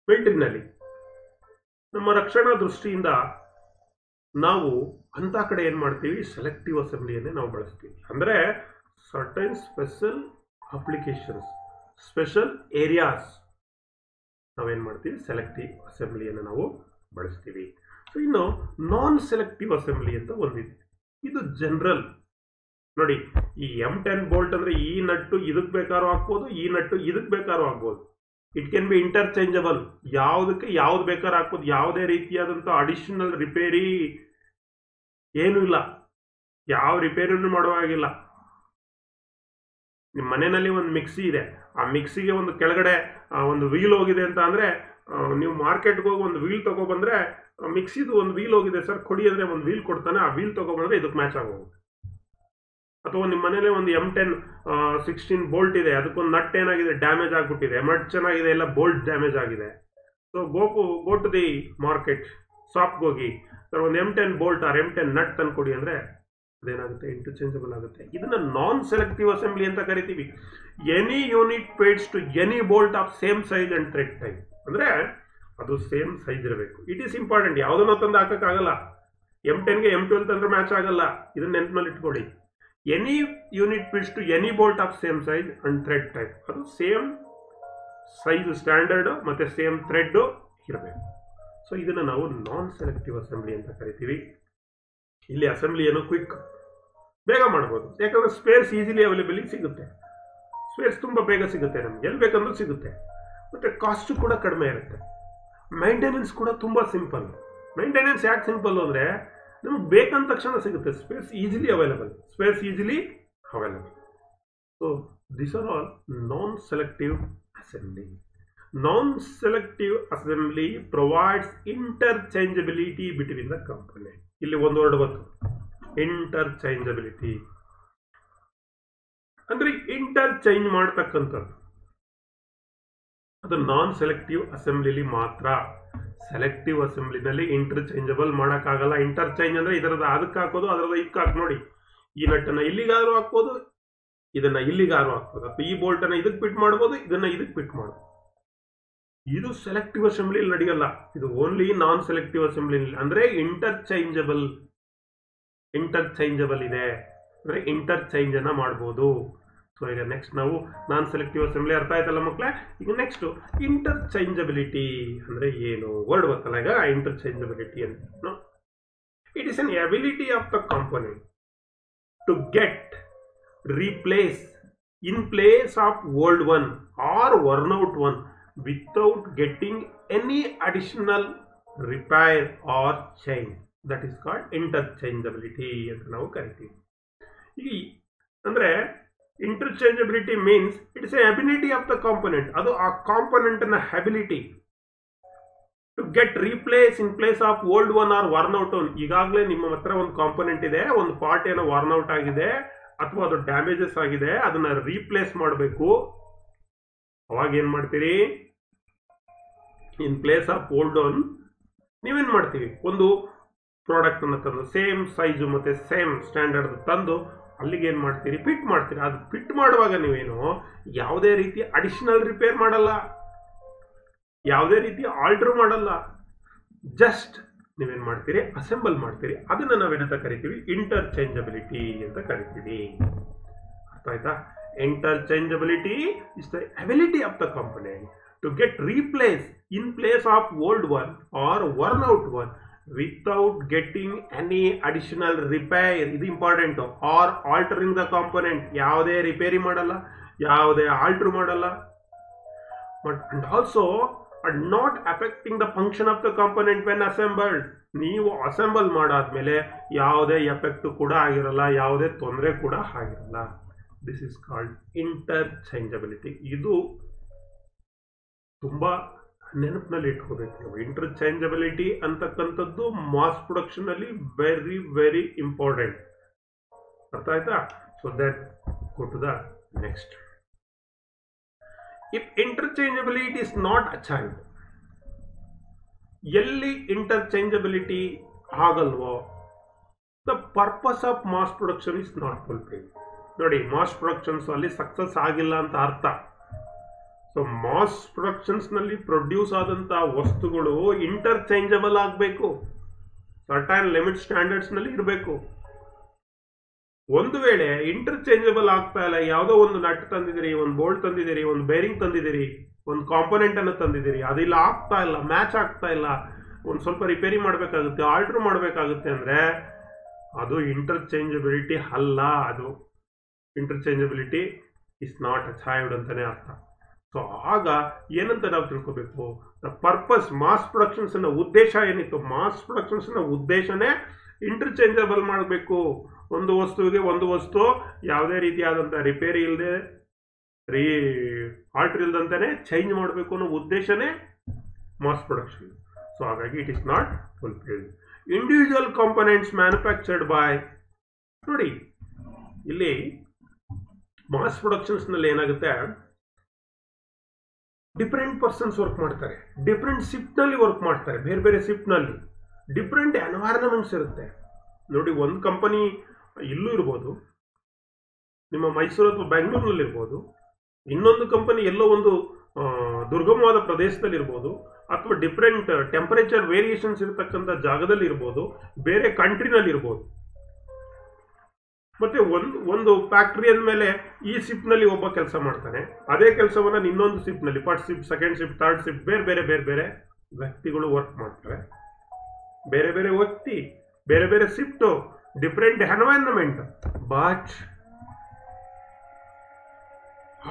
ಮಿಲಿಟರಿನಲ್ಲಿ. ನಮ್ಮ ರಕ್ಷಣಾ ದೃಷ್ಟಿಯಿಂದ ನಾವು ಅಂತ ಕಡೆ ಏನ್ ಮಾಡ್ತೀವಿ? ಸೆಲೆಕ್ಟಿವ್ ಅಸೆಂಬ್ಲಿಯನ್ನೇ ನಾವು ಬಳಸ್ತೀವಿ. ಅಂದ್ರೆ certain special applications, special areas ನಾವೇನ್ ಮಾಡ್ತೀವಿ? ಸೆಲೆಕ್ಟಿವ್ ಅಸೆಂಬ್ಲಿಯನ್ನು ನಾವು ಬಳಸ್ತೀವಿ. ಸೊ ಇನ್ನು ನಾನ್ ಸೆಲೆಕ್ಟಿವ್ ಅಸೆಂಬ್ಲಿ ಅಂತ ಒಂದಿದೆ. ಇದು ಜನರಲ್. ನೋಡಿ, ಈ M10 ಬೋಲ್ಟ್ ಅಂದ್ರೆ ಈ ನಟ್ಟು ಇದಕ್ಕೆ ಬೇಕಾದ್ರೂ ಹಾಕ್ಬೋದು, ಈ ನಟ್ಟು ಇದಕ್ಕೆ ಬೇಕಾದ್ರೂ ಹಾಕ್ಬೋದು. It can be interchangeable. ಯಾವುದಕ್ಕೆ ಯಾವ್ದು ಬೇಕಾದ್ರೂ ಹಾಕ್ಬೋದು. ಯಾವುದೇ ರೀತಿಯಾದಂಥ ಅಡಿಷನಲ್ ರಿಪೇರಿ ಏನೂ ಇಲ್ಲ. ಯಾವ ರಿಪೇರಿನೂ ಮಾಡುವಾಗಿಲ್ಲ. ನಿಮ್ಮ ಮನೆಯಲ್ಲಿ ಒಂದು ಮಿಕ್ಸಿ ಇದೆ, ಆ ಮಿಕ್ಸಿಗೆ ಒಂದು ಕೆಳಗಡೆ ಒಂದು ವೀಲ್ ಹೋಗಿದೆ ಅಂತ ಅಂದ್ರೆ ನೀವು ಮಾರ್ಕೆಟ್ಗೆ ಹೋಗಿ ಒಂದು ವೀಲ್ ತಗೊಬಂದ್ರೆ, ಮಿಕ್ಸಿದು ಒಂದು ವೀಲ್ ಹೋಗಿದೆ ಸರ್ ಕೊಡಿ ಅಂದ್ರೆ ಒಂದು ವೀಲ್ ಕೊಡ್ತಾನೆ. ಆ ವೀಲ್ ತಗೊಬಂದ್ರೆ ಇದಕ್ಕೆ ಮ್ಯಾಚ್ ಆಗೋಗುತ್ತೆ. ಅಥವಾ ನಿಮ್ಮ ಮನೇಲಿ ಒಂದು M10 16 ಬೋಲ್ಟ್ ಇದೆ, ಅದಕ್ಕೊಂದು ನಟ್ ಏನಾಗಿದೆ, ಡ್ಯಾಮೇಜ್ ಆಗ್ಬಿಟ್ಟಿದೆ. ನಟ್ ಚೆನ್ನಾಗಿದೆ, ಎಲ್ಲ ಬೋಲ್ಟ್ ಡ್ಯಾಮೇಜ್ ಆಗಿದೆ. So go to the market, ಶಾಪ್ಗೆ ಹೋಗಿ ಸರ್ ಒಂದು M10 bolt R M10 nut ತಂದ್ಕೊಡಿ ಅಂದ್ರೆ ಅದೇನಾಗುತ್ತೆ? ಇಂಟರ್ಚೇಂಜಬಲ್ ಆಗುತ್ತೆ. ಇದನ್ನ ನಾನ್ ಸೆಲೆಕ್ಟಿವ್ ಅಸೆಂಬ್ಲಿ ಅಂತ ಕರಿತೀವಿ. Any unit pairs to any bolt of same size and thread type. ಅಂದ್ರೆ ಅದು ಸೇಮ್ ಸೈಜ್ ಇರಬೇಕು. It is important. ಯಾವುದನ್ನ ತಂದು ಹಾಕಕ್ಕಾಗಲ್ಲ. M10ಗೆ M12 ತಂದ್ರೆ ಮ್ಯಾಚ್ ಆಗಲ್ಲ. ಇದನ್ನ ನೆನಪಿನಲ್ಲಿ ಇಟ್ಕೊಳ್ಳಿ. Any unit pairs to any bolt of same size and thread type. ಅದು ಸೇಮ್ ಸೈಜ್ ಸ್ಟ್ಯಾಂಡರ್ಡ್ ಮತ್ತೆ ಸೇಮ್ ಥ್ರೆಡ್ ಇರಬೇಕು. ಸೊ ಇದನ್ನ ನಾವು ನಾನ್ ಸೆಲೆಕ್ಟಿವ್ ಅಸೆಂಬ್ಲಿ ಅಂತ ಕರಿತೀವಿ. ಇಲ್ಲಿ ಅಸೆಂಬ್ಲಿ ಏನೋ ಕ್ವಿಕ್, ಬೇಗ ಮಾಡ್ಬೋದು. ಯಾಕಂದ್ರೆ ಸ್ಪೇರ್ಸ್ ಈಸಿಲಿ ಅವೈಲೇಬಲ್ ಸಿಗುತ್ತೆ. ಸ್ಪೇರ್ಸ್ ತುಂಬಾ ಬೇಗ ಸಿಗುತ್ತೆ, ನಮ್ಗೆ ಎಲ್ಲಿ ಬೇಕಂದ್ರೂ ಸಿಗುತ್ತೆ. ಮತ್ತೆ ಕಾಸ್ಟ್ ಕೂಡ ಕಡಿಮೆ ಇರುತ್ತೆ. ಮೈಂಟೆನೆನ್ಸ್ ಕೂಡ ತುಂಬಾ ಸಿಂಪಲ್. ಮೈಂಟೆನೆನ್ಸ್ ಯಾಕೆ ಸಿಂಪಲ್ ಅಂದ್ರೆ ನಮಗೆ ಬೇಕಂದ ತಕ್ಷಣ ಸಿಗುತ್ತೆ. Spares easily available. So this are all non selective assembly. Non selective assembly provides interchangeability between the component. ಇಲ್ಲಿ ಒಂದು ವರ್ಡ್ ಬಂತು, ಇಂಟರ್ಚೇಂಜಬಿಲಿಟಿ. ಅಂದ್ರೆ ಇಂಟರ್ಚೇಂಜ್ ಮಾಡ್ತಕ್ಕಂಥದ್ದು ಅದು ನಾನ್ ಸೆಲೆಕ್ಟಿವ್ ಅಸೆಂಬ್ಲಿಲಿ ಮಾತ್ರ. ಸೆಲೆಕ್ಟಿವ್ ಅಸೆಂಬ್ಲಿನಲ್ಲಿ ಇಂಟರ್ಚೇಂಜಬಲ್ ಮಾಡೋಕ್ಕಾಗಲ್ಲ. ಇಂಟರ್ಚೇಂಜ್ ಅಂದ್ರೆ ಇದರದ ಅದಕ್ಕೆ ಹಾಕೋದು, ಅದರದ ಇದಕ್ಕೆ ಹಾಕಿ. ನೋಡಿ, ಈ ನಟ್ಟನ್ನ ಇಲ್ಲಿಗಾದ್ರೂ ಹಾಕ್ಬೋದು, ಇದನ್ನ ಇಲ್ಲಿಗಾದ್ರೂ ಹಾಕ್ಬೋದು. ಅಥವಾ ಈ ಬೋಲ್ಟ್ ಅನ್ನ ಇದಕ್ಕೆ ಫಿಟ್ ಮಾಡ್ಬೋದು, ಇದನ್ನ ಇದಕ್ಕೆ ಫಿಟ್ ಮಾಡ್ಬೋದು. ಇದು ಸೆಲೆಕ್ಟಿವ್ ಅಸೆಂಬ್ಲಿ ನಡೆಯಲ್ಲ. ಇದು ಓನ್ಲಿ ನಾನ್ ಸೆಲೆಕ್ಟಿವ್ ಅಸೆಂಬ್ಲಿ. ಅಂದ್ರೆ ಇಂಟರ್ಚೇಂಜಬಲ್ ಇದೆ ಅಂದ್ರೆ ಇಂಟರ್ಚೇಂಜ್ ಅನ್ನ ಮಾಡ್ಬೋದು. ಸೊ ಈಗ ನೆಕ್ಸ್ಟ್ ನಾವು ನಾನ್ ಸೆಲೆಕ್ಟಿವ್ ಅಸೆಂಬ್ಲಿ ಅರ್ಥ ಆಯ್ತಲ್ಲ ಮಕ್ಕಳೇ. ಈಗ ನೆಕ್ಸ್ಟ್ ಇಂಟರ್ಚೇಂಜಬಿಲಿಟಿ ಅಂದ್ರೆ ಏನು? ವರ್ಡ್ ಗೊತ್ತಲ್ಲ ಈಗ, ಇಂಟರ್ಚೇಂಜಬಿಲಿಟಿ ಅಂತ. It is an ability of the component to get replace in place of old one or worn out one without getting any additional repair or change. That is called interchangeability ಅಂತ ನಾವು ಕರಿತೀವಿ. ಈ ಅಂದ್ರೆ interchangeability means it is an ability of the component. ಅದು ಆ component ನ ability to get replace in place of old one or worn out one. ಈಗಾಗಲೇ ನಿಮ್ಮ ಹತ್ರ ಒಂದು ಕಾಂಪೋನೆಂಟ್ ಇದೆ, ಒಂದು ಪಾರ್ಟ್ ಏನೋ ವರ್ನ್ ಔಟ್ ಆಗಿದೆ, ಅಥವಾ ಅದು ಡ್ಯಾಮೇಜಸ್ ಆಗಿದೆ, ಅದನ್ನ ರೀಪ್ಲೇಸ್ ಮಾಡಬೇಕು. ಅವಾಗ ಏನ್ ಮಾಡ್ತೀರಿ, ಇನ್ ಪ್ಲೇಸ್ ಆಫ್ ಓಲ್ಡ್ ಒನ್ ನೀವೇನ್ ಮಾಡ್ತೀವಿ, ಒಂದು ಪ್ರಾಡಕ್ಟ್ ಅನ್ನ ತಂದು ಸೇಮ್ ಸೈಜು ಮತ್ತೆ ಸೇಮ್ ಸ್ಟ್ಯಾಂಡರ್ಡ್ ತಂದು ಅಲ್ಲಿಗೆ ಏನ್ ಮಾಡ್ತೀರಿ, ಫಿಟ್ ಮಾಡ್ತೀರಿ. ಅದು ಫಿಟ್ ಮಾಡುವಾಗ ನೀವೇನು ಯಾವುದೇ ರೀತಿ ಅಡಿಷನಲ್ ರಿಪೇರ್ ಮಾಡಲ್ಲ, ಯಾವುದೇ ರೀತಿ ಆಲ್ಟರ್ ಮಾಡಲ್ಲ, ಜಸ್ಟ್ ನೀವೇನ್ ಮಾಡ್ತೀರಿ, ಅಸೆಂಬಲ್ ಮಾಡ್ತೀರಿ. ಅದನ್ನ ನಾವೇನಂತ ಕರಿತೀವಿ, ಇಂಟರ್ಚೇಂಜಬಿಲಿಟಿ ಅಂತ ಕರಿತೀವಿ. ಅರ್ಥ ಆಯ್ತಾ? Interchangeability is the ability of the component to get replace in place of old one or worn out one without getting any additional repair. ಇದು important. Or altering the component, ಯಾವುದೇ ರಿಪೇರಿ ಮಾಡಲ್ಲ, ಯಾವುದೇ ಆಲ್ಟರ್ ಮಾಡಲ್ಲ. But and also not affecting the function of the component when assembled. ನೀವು assemble ಮಾಡಾದ್ಮೇಲೆ ಯಾವುದೇ effect ಕೂಡ ಆಗಿರಲ್ಲ, ಯಾವುದೇ ತೊಂದರೆ ಕೂಡ ಆಗಿರಲ್ಲ. This is called interchangeability. ಇದು ತುಂಬಾ ನೆನಪಿನಲ್ಲಿ ಇಟ್ಕೋಬೇಕು ನೀವು. ಇಂಟರ್ಚೇಂಜಬಿಲಿಟಿ ಅಂತಕ್ಕಂಥದ್ದು ಮಾಸ್ ಪ್ರೊಡಕ್ಷನ್ ಅಲ್ಲಿ ವೆರಿ ವೆರಿ ಇಂಪಾರ್ಟೆಂಟ್. ಅರ್ಥ ಆಯ್ತಾ? So that go to the next. If interchangeability is not achieved, ಎಲ್ಲಿ ಇಂಟರ್ಚೇಂಜಬಿಲಿಟಿ ಆಗಲ್ವೋ the purpose of mass production is not fulfilled. ನೋಡಿ, ಮಾಸ್ ಪ್ರೊಡಕ್ಷನ್ಸ್ ಅಲ್ಲಿ ಸಕ್ಸಸ್ ಆಗಿಲ್ಲ ಅಂತ ಅರ್ಥ. ಸೊ ಮಾಸ್ ಪ್ರೊಡಕ್ಷನ್ಸ್ ನಲ್ಲಿ ಪ್ರೊಡ್ಯೂಸ್ ಆದಂತಹ ವಸ್ತುಗಳು ಇಂಟರ್ಚೇಂಜಬಲ್ ಆಗಬೇಕು, ಸರ್ಟೈನ್ ಲಿಮಿಟ್ ಸ್ಟ್ಯಾಂಡರ್ಡ್ಸ್ ನಲ್ಲಿ ಇರಬೇಕು. ಒಂದು ವೇಳೆ ಇಂಟರ್ಚೇಂಜಬಲ್ ಆಗ್ತಾ ಇಲ್ಲ, ಯಾವುದೋ ಒಂದು ನಟ್ ತಂದಿದ್ದೀರಿ, ಒಂದು ಬೋಲ್ಟ್ ತಂದಿದ್ದೀರಿ, ಒಂದು ಬೇರಿಂಗ್ ತಂದಿದ್ದೀರಿ, ಒಂದು ಕಾಂಪೊನೆಂಟ್ ಅನ್ನು ತಂದಿದ್ದೀರಿ, ಅದಿಲ್ಲ ಆಗ್ತಾ ಇಲ್ಲ, ಮ್ಯಾಚ್ ಆಗ್ತಾ ಇಲ್ಲ, ಒಂದು ಸ್ವಲ್ಪ ರಿಪೇರಿ ಮಾಡಬೇಕಾಗುತ್ತೆ, ಆಲ್ಟರ್ ಮಾಡಬೇಕಾಗುತ್ತೆ ಅಂದ್ರೆ ಅದು ಇಂಟರ್ಚೇಂಜಬಿಲಿಟಿ ಅಲ್ಲ. ಅದು ಇಂಟರ್ಚೇಂಜಬಿಲಿಟಿ ಇಸ್ ನಾಟ್ ಅಚೈವ್ಡ್ ಅಂತಾನೆ ಅರ್ಥ. ಸೊ ಆಗ ಏನಂತ ನಾವು ತಿಳ್ಕೋಬೇಕು, ದ ಪರ್ಪಸ್ ಮಾಸ್ ಪ್ರೊಡಕ್ಷನ್ಸ್ ನ ಉದ್ದೇಶ ಏನಿತ್ತು, ಮಾಸ್ ಪ್ರೊಡಕ್ಷನ್ಸ್ ನ ಉದ್ದೇಶನೇ ಇಂಟರ್ಚೇಂಜಬಲ್ ಮಾಡಬೇಕು. ಒಂದು ವಸ್ತುವಿಗೆ ಒಂದು ವಸ್ತು ಯಾವುದೇ ರೀತಿಯಾದಂಥ ರಿಪೇರಿ ಇಲ್ಲದೆ ಆಲ್ಟರ್ ಇಲ್ದಂತಾನೆ ಚೇಂಜ್ ಮಾಡಬೇಕು ಅನ್ನೋ ಉದ್ದೇಶನೇ ಮಾಸ್ ಪ್ರೊಡಕ್ಷನ್. ಸೊ ಹಾಗಾಗಿ it is not fulfilled. Individual components manufactured by, ನೋಡಿ ಇಲ್ಲಿ ಮಾಸ್ ಪ್ರೊಡಕ್ಷನ್ಸ್ ನಲ್ಲಿ ಏನಾಗುತ್ತೆ, ಡಿಫರೆಂಟ್ ಪರ್ಸನ್ಸ್ ವರ್ಕ್ ಮಾಡ್ತಾರೆ, ಡಿಫರೆಂಟ್ ಶಿಫ್ಟ್ ನಲ್ಲಿ ವರ್ಕ್ ಮಾಡ್ತಾರೆ, ಬೇರೆ ಬೇರೆ ಶಿಫ್ಟ್ ನಲ್ಲಿ ಡಿಫರೆಂಟ್ ಎನ್ವೈರನ್ಮೆಂಟ್ಸ್ ಇರುತ್ತೆ. ನೋಡಿ, ಒಂದು ಕಂಪನಿ ಇಲ್ಲೂ ಇರ್ಬೋದು, ನಿಮ್ಮ ಮೈಸೂರು ಅಥವಾ ಬೆಂಗಳೂರಿನಲ್ಲಿ ಇರ್ಬೋದು, ಇನ್ನೊಂದು ಕಂಪನಿ ಎಲ್ಲೋ ಒಂದು ದುರ್ಗಮವಾದ ಪ್ರದೇಶದಲ್ಲಿ ಇರ್ಬೋದು, ಅಥವಾ ಡಿಫರೆಂಟ್ ಟೆಂಪರೇಚರ್ ವೇರಿಯೇಷನ್ಸ್ ಇರತಕ್ಕಂಥ ಜಾಗದಲ್ಲಿ ಇರ್ಬೋದು, ಬೇರೆ ಕಂಟ್ರಿನಲ್ಲಿ ಇರ್ಬೋದು. ಮತ್ತೆ ಒಂದು ಫ್ಯಾಕ್ಟರಿ ಅಂದಮೇಲೆ ಈ ಶಿಫ್ಟ್ ನಲ್ಲಿ ಒಬ್ಬ ಕೆಲಸ ಮಾಡ್ತಾನೆ, ಅದೇ ಕೆಲಸವನ್ನ ಇನ್ನೊಂದು ಶಿಫ್ಟ್ ನಲ್ಲಿ, first shift, second shift, third shift, ಬೇರೆ ಬೇರೆ ಬೇರೆ ಬೇರೆ ವ್ಯಕ್ತಿಗಳು ವರ್ಕ್ ಮಾಡ್ತಾರೆ. ಬೇರೆ ಬೇರೆ ವ್ಯಕ್ತಿ, ಬೇರೆ ಬೇರೆ ಶಿಫ್ಟ್, ಡಿಫರೆಂಟ್ ಎನ್ವೈರನ್ಮೆಂಟ್. ಬಟ್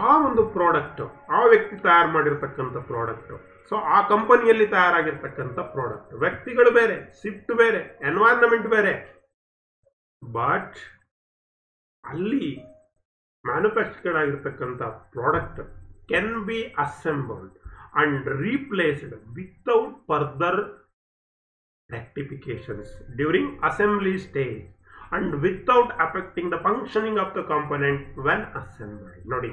ಆ ಒಂದು ಪ್ರಾಡಕ್ಟ್, ಆ ವ್ಯಕ್ತಿ ತಯಾರು ಮಾಡಿರ್ತಕ್ಕಂಥ ಪ್ರಾಡಕ್ಟ್, ಸೊ ಆ ಕಂಪನಿಯಲ್ಲಿ ತಯಾರಾಗಿರ್ತಕ್ಕಂಥ ಪ್ರಾಡಕ್ಟ್, ವ್ಯಕ್ತಿಗಳು ಬೇರೆ, ಶಿಫ್ಟ್ ಬೇರೆ, ಎನ್ವೈರನ್ಮೆಂಟ್ ಬೇರೆ. ಬಟ್ ಅಲ್ಲಿ ಮ್ಯಾನುಫ್ಯಾಕ್ಚರ್ಡ್ ಆಗಿರ್ತಕ್ಕಂಥ product can be assembled and replaced without further rectifications during assembly stage and without affecting the functioning of the component when assembled. ನೋಡಿ,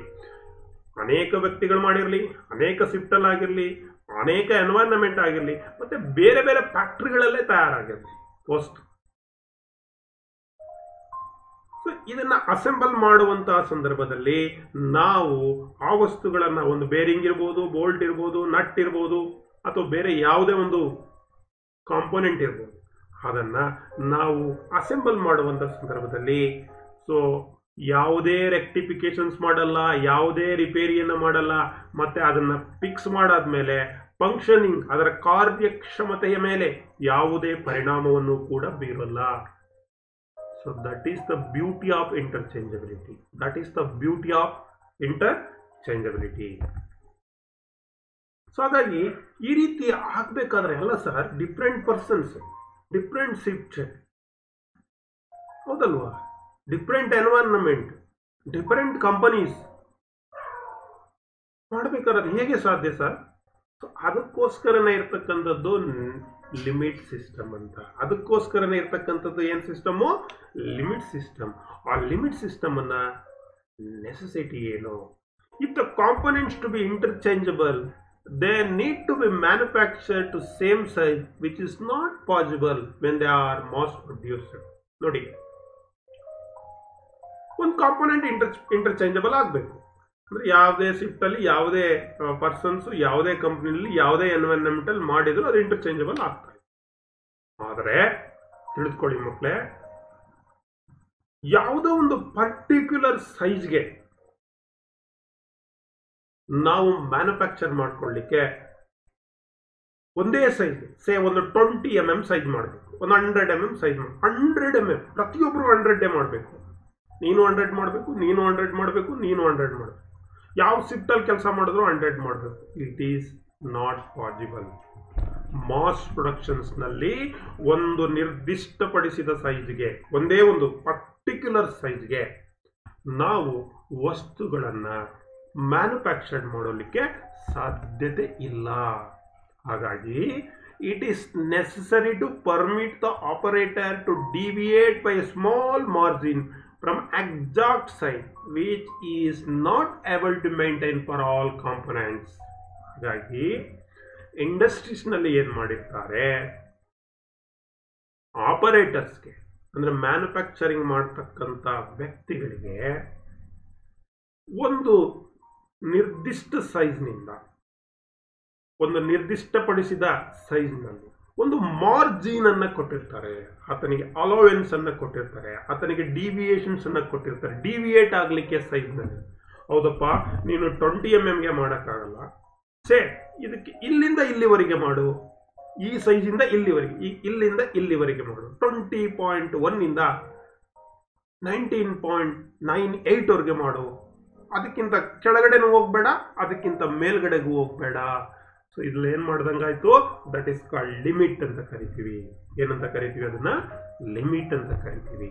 ಅನೇಕ ವ್ಯಕ್ತಿಗಳು ಮಾಡಿರಲಿ, ಅನೇಕ ಶಿಫ್ಟ್ ಅಲ್ಲಿ ಆಗಿರಲಿ, ಅನೇಕ ಎನ್ವೈರನ್ಮೆಂಟ್ ಆಗಿರಲಿ, ಮತ್ತೆ ಬೇರೆ ಬೇರೆ ಫ್ಯಾಕ್ಟರಿಗಳಲ್ಲೇ ತಯಾರಾಗಿರಲಿ ವಸ್ತು. ಸೊ ಇದನ್ನ ಅಸೆಂಬಲ್ ಮಾಡುವಂತಹ ಸಂದರ್ಭದಲ್ಲಿ ನಾವು ಆ ವಸ್ತುಗಳನ್ನ, ಒಂದು ಬೇರಿಂಗ್ ಇರ್ಬೋದು, ಬೋಲ್ಟ್ ಇರ್ಬೋದು, ನಟ್ ಇರ್ಬೋದು, ಅಥವಾ ಬೇರೆ ಯಾವುದೇ ಒಂದು ಕಾಂಪೋನೆಂಟ್ ಇರ್ಬೋದು, ಅದನ್ನ ನಾವು ಅಸೆಂಬಲ್ ಮಾಡುವಂತ ಸಂದರ್ಭದಲ್ಲಿ ಸೊ ಯಾವುದೇ ರೆಕ್ಟಿಫಿಕೇಶನ್ಸ್ ಮಾಡಲ್ಲ, ಯಾವುದೇ ರಿಪೇರಿಯನ್ನ ಮಾಡಲ್ಲ, ಮತ್ತೆ ಅದನ್ನ ಫಿಕ್ಸ್ ಮಾಡಾದ್ಮೇಲೆ ಫಂಕ್ಷನಿಂಗ್, ಅದರ ಕಾರ್ಯಕ್ಷಮತೆಯ ಮೇಲೆ ಯಾವುದೇ ಪರಿಣಾಮವನ್ನು ಕೂಡ ಬೀರಲ್ಲ. So that is the beauty of interchangeability. That is the beauty of interchangeability. So ಹಾಗಾಗಿ ಈ ರೀತಿ ಆಗ್ಬೇಕಾದ್ರೆ ಎಲ್ಲ sir different persons, different shift, ಹೌದಲ್ವಾ, ಡಿಫ್ರೆಂಟ್ ಎನ್ವೈರನ್ಮೆಂಟ್, ಡಿಫರೆಂಟ್ ಕಂಪನೀಸ್ ಮಾಡಬೇಕಾದ್ರೆ ಹೇಗೆ ಸಾಧ್ಯ ಸರ್? ಸೊ ಅದಕ್ಕೋಸ್ಕರನೇ ಇರ್ತಕ್ಕಂಥದ್ದು ಲಿಮಿಟ್ ಸಿಸ್ಟಮ್ ಅಂತ. ಅದಕ್ಕೋಸ್ಕರನೇ ಇರ್ತಕ್ಕಂಥದ್ದು ಏನು ಸಿಸ್ಟಮು? Limit system. ಆ ಲಿಮಿಟ್ ಸಿಸ್ಟಮ್ ಅನ್ನ ನೆಸೆಸಿಟಿ ಏನು? If the components to be interchangeable they need to be manufactured to same size, which is not possible when they are mass produced. ನೋಡಿ, ಒಂದು component interchangeable ಆಗಬೇಕು ಅಂದ್ರೆ ಯಾವುದೇ shift ಅಲ್ಲಿ ಯಾವುದೇ ಪರ್ಸನ್ಸ್ ಯಾವುದೇ ಕಂಪ್ನಿಯಲ್ಲಿ ಯಾವುದೇ ಎನ್ವೈರನ್ಮೆಂಟ್ ಅಲ್ಲಿ ಮಾಡಿದ್ರು ಅದು ಇಂಟರ್ಚೇಂಜಬಲ್ ಆಗ್ತದೆ. ಆದರೆ ತಿಳಿದುಕೊಳ್ಳಿ ಮಕ್ಕಳೇ, ಯಾವುದೋ ಒಂದು ಪರ್ಟಿಕ್ಯುಲರ್ ಸೈಜ್ಗೆ ನಾವು ಮ್ಯಾನುಫ್ಯಾಕ್ಚರ್ ಮಾಡ್ಕೊಳ್ಳಿಕ್ಕೆ ಒಂದೇ ಸೈಜ್, ಒಂದು 20 mm ಸೈಜ್ ಮಾಡಬೇಕು, ಒಂದು 100 mm ಸೈಜ್ ಮಾಡಿ, 100 mm ಪ್ರತಿಯೊಬ್ಬರು 100 ಮಾಡಬೇಕು. ನೀನು 100 ಮಾಡಬೇಕು, ನೀನು 100 ಮಾಡಬೇಕು, ನೀನು 100 ಮಾಡಬೇಕು. ಯಾವ ಶಿಫ್ಟ್ ಅಲ್ಲಿ ಕೆಲಸ ಮಾಡಿದ್ರು 100 ಮಾಡಬೇಕು. It is not possible. Mass productions ನಲ್ಲಿ ಒಂದು ನಿರ್ದಿಷ್ಟಪಡಿಸಿದ ಸೈಜ್ಗೆ, ಒಂದೇ ಒಂದು ಪರ್ಟಿಕ್ಯುಲರ್ ಸೈಜ್ಗೆ ನಾವು ವಸ್ತುಗಳನ್ನ ಮ್ಯಾನುಫ್ಯಾಕ್ಚರ್ ಮಾಡೋಲಿಕ್ಕೆ ಸಾಧ್ಯತೆ ಇಲ್ಲ. ಹಾಗಾಗಿ it is necessary to permit the operator to deviate by a small margin from exact size which is not able to maintain for all components. ಹಾಗಾಗಿ ಇಂಡಸ್ಟ್ರೀಸ್ನಲ್ಲಿ ಏನು ಮಾಡಿರ್ತಾರೆ, ಆಪರೇಟರ್ಸ್ಗೆ ಅಂದ್ರೆ ಮ್ಯಾನುಫ್ಯಾಕ್ಚರಿಂಗ್ ಮಾಡ್ತಕ್ಕಂಥ ವ್ಯಕ್ತಿಗಳಿಗೆ ಒಂದು ನಿರ್ದಿಷ್ಟ ಸೈಜ್ನಿಂದ, ಒಂದು ನಿರ್ದಿಷ್ಟಪಡಿಸಿದ ಸೈಜ್ನಲ್ಲಿ ಒಂದು ಮಾರ್ಜಿನ್ ಅನ್ನ ಕೊಟ್ಟಿರ್ತಾರೆ, ಆತನಿಗೆ ಅಲೋವೆನ್ಸ್ ಅನ್ನ ಕೊಟ್ಟಿರ್ತಾರೆ, ಆತನಿಗೆ ಡಿವಿಯೇಷನ್ಸ್ ಅನ್ನ ಕೊಟ್ಟಿರ್ತಾರೆ. ಡಿವಿಯೇಟ್ ಆಗ್ಲಿಕ್ಕೆ ಸೈಜ್ನಲ್ಲಿ, ಹೌದಪ್ಪ ನೀನು 20 mm ಗೆ ಮಾಡೋಕ್ಕಾಗಲ್ಲ, ಇದಕ್ಕೆ ಇಲ್ಲಿಂದ ಇಲ್ಲಿವರೆಗೆ ಮಾಡು, ಈ ಸೈಜಿಂದ ಇಲ್ಲಿವರೆಗೆ, ಇಲ್ಲಿಂದ ಇಲ್ಲಿವರೆಗೆ ಮಾಡು, 20.1 ಇಂದ 19.98 ವರೆಗೆ ಮಾಡು, ಅದಕ್ಕಿಂತ ಕೆಳಗಡೆನೂ ಹೋಗ್ಬೇಡ, ಅದಕ್ಕಿಂತ ಮೇಲ್ಗಡೆಗೂ ಹೋಗ್ಬೇಡ. ಸೊ ಇದ್ರಲ್ಲಿ ಏನ್ ಮಾಡ್ದಂಗಾಯ್ತು? ದಟ್ ಇಸ್ ಕಾಲ್ಡ್ ಲಿಮಿಟ್ ಅಂತ ಕರಿತೀವಿ. ಏನಂತ ಕರಿತೀವಿ? ಅದನ್ನ ಲಿಮಿಟ್ ಅಂತ ಕರಿತೀವಿ.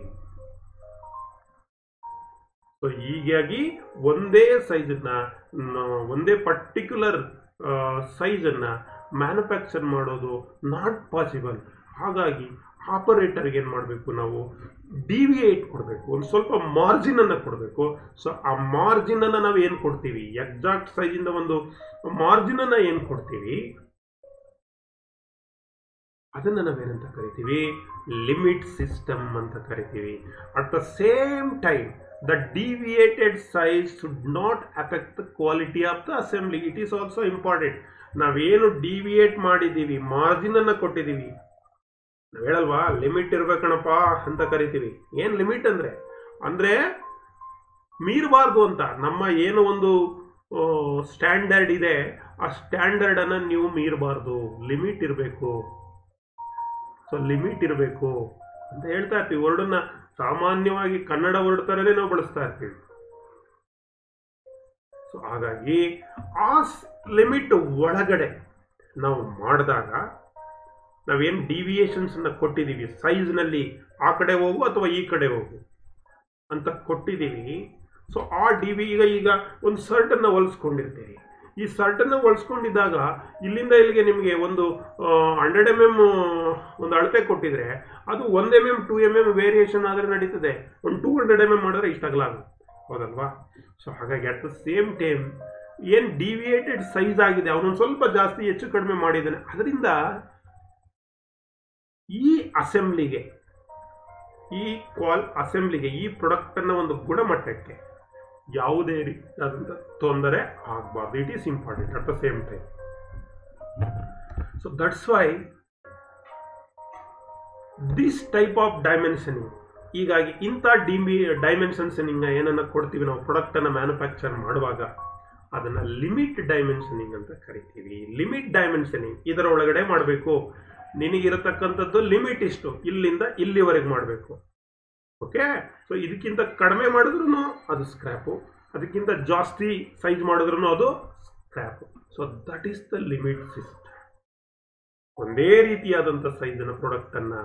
ಸೊ ಹೀಗಾಗಿ ಒಂದೇ ಸೈಜನ್ನ, ಒಂದೇ ಪರ್ಟಿಕ್ಯುಲರ್ ಸೈಜ್ ಅನ್ನ ಮ್ಯಾನುಫ್ಯಾಕ್ಚರ್ ಮಾಡೋದು ನಾಟ್ ಪಾಸಿಬಲ್. ಹಾಗಾಗಿ ಆಪರೇಟರ್ಗೆ ಏನು ಮಾಡಬೇಕು? ನಾವು ಡಿವಿಯೇಟ್ ಕೊಡಬೇಕು, ಒಂದು ಸ್ವಲ್ಪ ಮಾರ್ಜಿನ್ ಅನ್ನ ಕೊಡಬೇಕು. ಸೊ ಆ ಮಾರ್ಜಿನ್ ಅನ್ನ ನಾವು ಏನು ಕೊಡ್ತೀವಿ? ಎಕ್ಸಾಕ್ಟ್ ಸೈಜ್ ಇಂದ ಒಂದು ಮಾರ್ಜಿನ್ ಅನ್ನ ಏನು ಕೊಡ್ತೀವಿ ಅದನ್ನ ನಾವೇನಂತ ಕರಿತೀವಿ? ಲಿಮಿಟ್ ಸಿಸ್ಟಮ್ ಅಂತ ಕರಿತೀವಿ. At the same time the deviated size should not affect the quality of the assembly. It is also important. ನಾವೇನು ಡಿವಿಯೇಟ್ ಮಾಡಿದ್ದೀವಿ, ಮಾರ್ಜಿನ್ ಅನ್ನ ಕೊಟ್ಟಿದ್ದೀವಿ, ನಾವು ಹೇಳಲ್ವಾ ಲಿಮಿಟ್ ಇರ್ಬೇಕಣಪ್ಪ ಅಂತ ಕರಿತೀವಿ. ಏನ್ ಲಿಮಿಟ್ ಅಂದ್ರೆ ಮೀರಬಾರ್ದು ಅಂತ. ನಮ್ಮ ಏನು ಒಂದು ಸ್ಟ್ಯಾಂಡರ್ಡ್ ಇದೆ, ಆ ಸ್ಟ್ಯಾಂಡರ್ಡ್ ಅನ್ನ ನೀವು ಮೀರಬಾರ್ದು, ಲಿಮಿಟ್ ಇರಬೇಕು. ಸೊ ಲಿಮಿಟ್ ಇರಬೇಕು ಅಂತ ಹೇಳ್ತಾ ಇರ್ತೀವಿ. ವರ್ಡನ್ನ ಸಾಮಾನ್ಯವಾಗಿ ಕನ್ನಡ ವರ್ಡ್ ತರನೇ ನಾವು ಬಳಸ್ತಾ ಇರ್ತೀವಿ. ಸೊ ಹಾಗಾಗಿ ಆ ಲಿಮಿಟ್ ಒಳಗಡೆ ನಾವು ಮಾಡಿದಾಗ ನಾವೇನು ಡಿವಿಯೇಷನ್ಸ್ ಅನ್ನ ಕೊಟ್ಟಿದ್ದೀವಿ, ಸೈಜ್ ನಲ್ಲಿ ಆ ಕಡೆ ಹೋಗು ಅಥವಾ ಈ ಕಡೆ ಹೋಗು ಅಂತ ಕೊಟ್ಟಿದ್ದೀವಿ. ಸೊ ಆ ಈಗ ಒಂದು ಶರ್ಟ್ ಅನ್ನ ಹೊಲಿಸ್ಕೊಂಡಿರ್ತೀವಿ. ಈ ಶರ್ಟ್ ಅನ್ನ ಹೊಲಿಸ್ಕೊಂಡಿದ್ದಾಗ ಇಲ್ಲಿಂದ ಇಲ್ಲಿಗೆ ನಿಮಗೆ ಒಂದು 100 mm ಒಂದು ಅಳತೆ ಕೊಟ್ಟಿದ್ರೆ ಅದು 1 mm 2 mm ವೇರಿಯೇಷನ್ ಆದ್ರೆ ನಡೀತದೆ. ಒಂದು 200 mm ಮಾಡಿದ್ರೆ ಇಷ್ಟ ಆಗಲಾಗುತ್ತೆ, ಹೌದಲ್ವಾ? ಸೊ ಹಾಗಾಗಿ ಅಟ್ ದ ಸೇಮ್ ಟೈಮ್ ಏನ್ ಡಿವಿಯೇಟೆಡ್ ಸೈಜ್ ಆಗಿದೆ, ಅವನೊಂದು ಸ್ವಲ್ಪ ಜಾಸ್ತಿ ಹೆಚ್ಚು ಕಡಿಮೆ ಮಾಡಿದ್ದಾನೆ, ಅದರಿಂದ ಈ ಅಸೆಂಬ್ಲಿಗೆ, ಈ ಪ್ರಾಡಕ್ಟ್ ಅನ್ನ ಒಂದು ಗುಣಮಟ್ಟಕ್ಕೆ ಯಾವುದೇ ರೀತಿಯಾದಂಥ ತೊಂದರೆ ಆಗಬಾರ್ದು. It is important at the same time. So that's why this type of dimensioning, ಹೀಗಾಗಿ ಇಂಥ ಡೈಮೆನ್ಷನ್ಸಿಂಗ್ ಏನನ್ನ ಕೊಡ್ತೀವಿ ನಾವು ಪ್ರಾಡಕ್ಟ್ ಅನ್ನ ಮ್ಯಾನುಫ್ಯಾಕ್ಚರ್ ಮಾಡುವಾಗ, ಅದನ್ನ ಲಿಮಿಟ್ ಡೈಮೆನ್ಷನಿಂಗ್ ಅಂತ ಕರಿತೀವಿ. ಲಿಮಿಟ್ ಡೈಮೆನ್ಷನಿಂಗ್ ಇದರ ಒಳಗಡೆ ಮಾಡಬೇಕು. ನಿನಗಿರತಕ್ಕಂಥದ್ದು ಲಿಮಿಟ್ ಇಷ್ಟು, ಇಲ್ಲಿಂದ ಇಲ್ಲಿವರೆಗೆ ಮಾಡಬೇಕು. ಓಕೆ, ಸೊ ಇದಕ್ಕಿಂತ ಕಡಿಮೆ ಮಾಡಿದ್ರು ಅದು ಸ್ಕ್ರ್ಯಾಪು, ಅದಕ್ಕಿಂತ ಜಾಸ್ತಿ ಸೈಜ್ ಮಾಡಿದ್ರು ಅದು scrap. So that is the limit system. ಒಂದೇ ರೀತಿಯಾದಂಥ ಸೈಜಿನ ಪ್ರಾಡಕ್ಟ್ ಅನ್ನ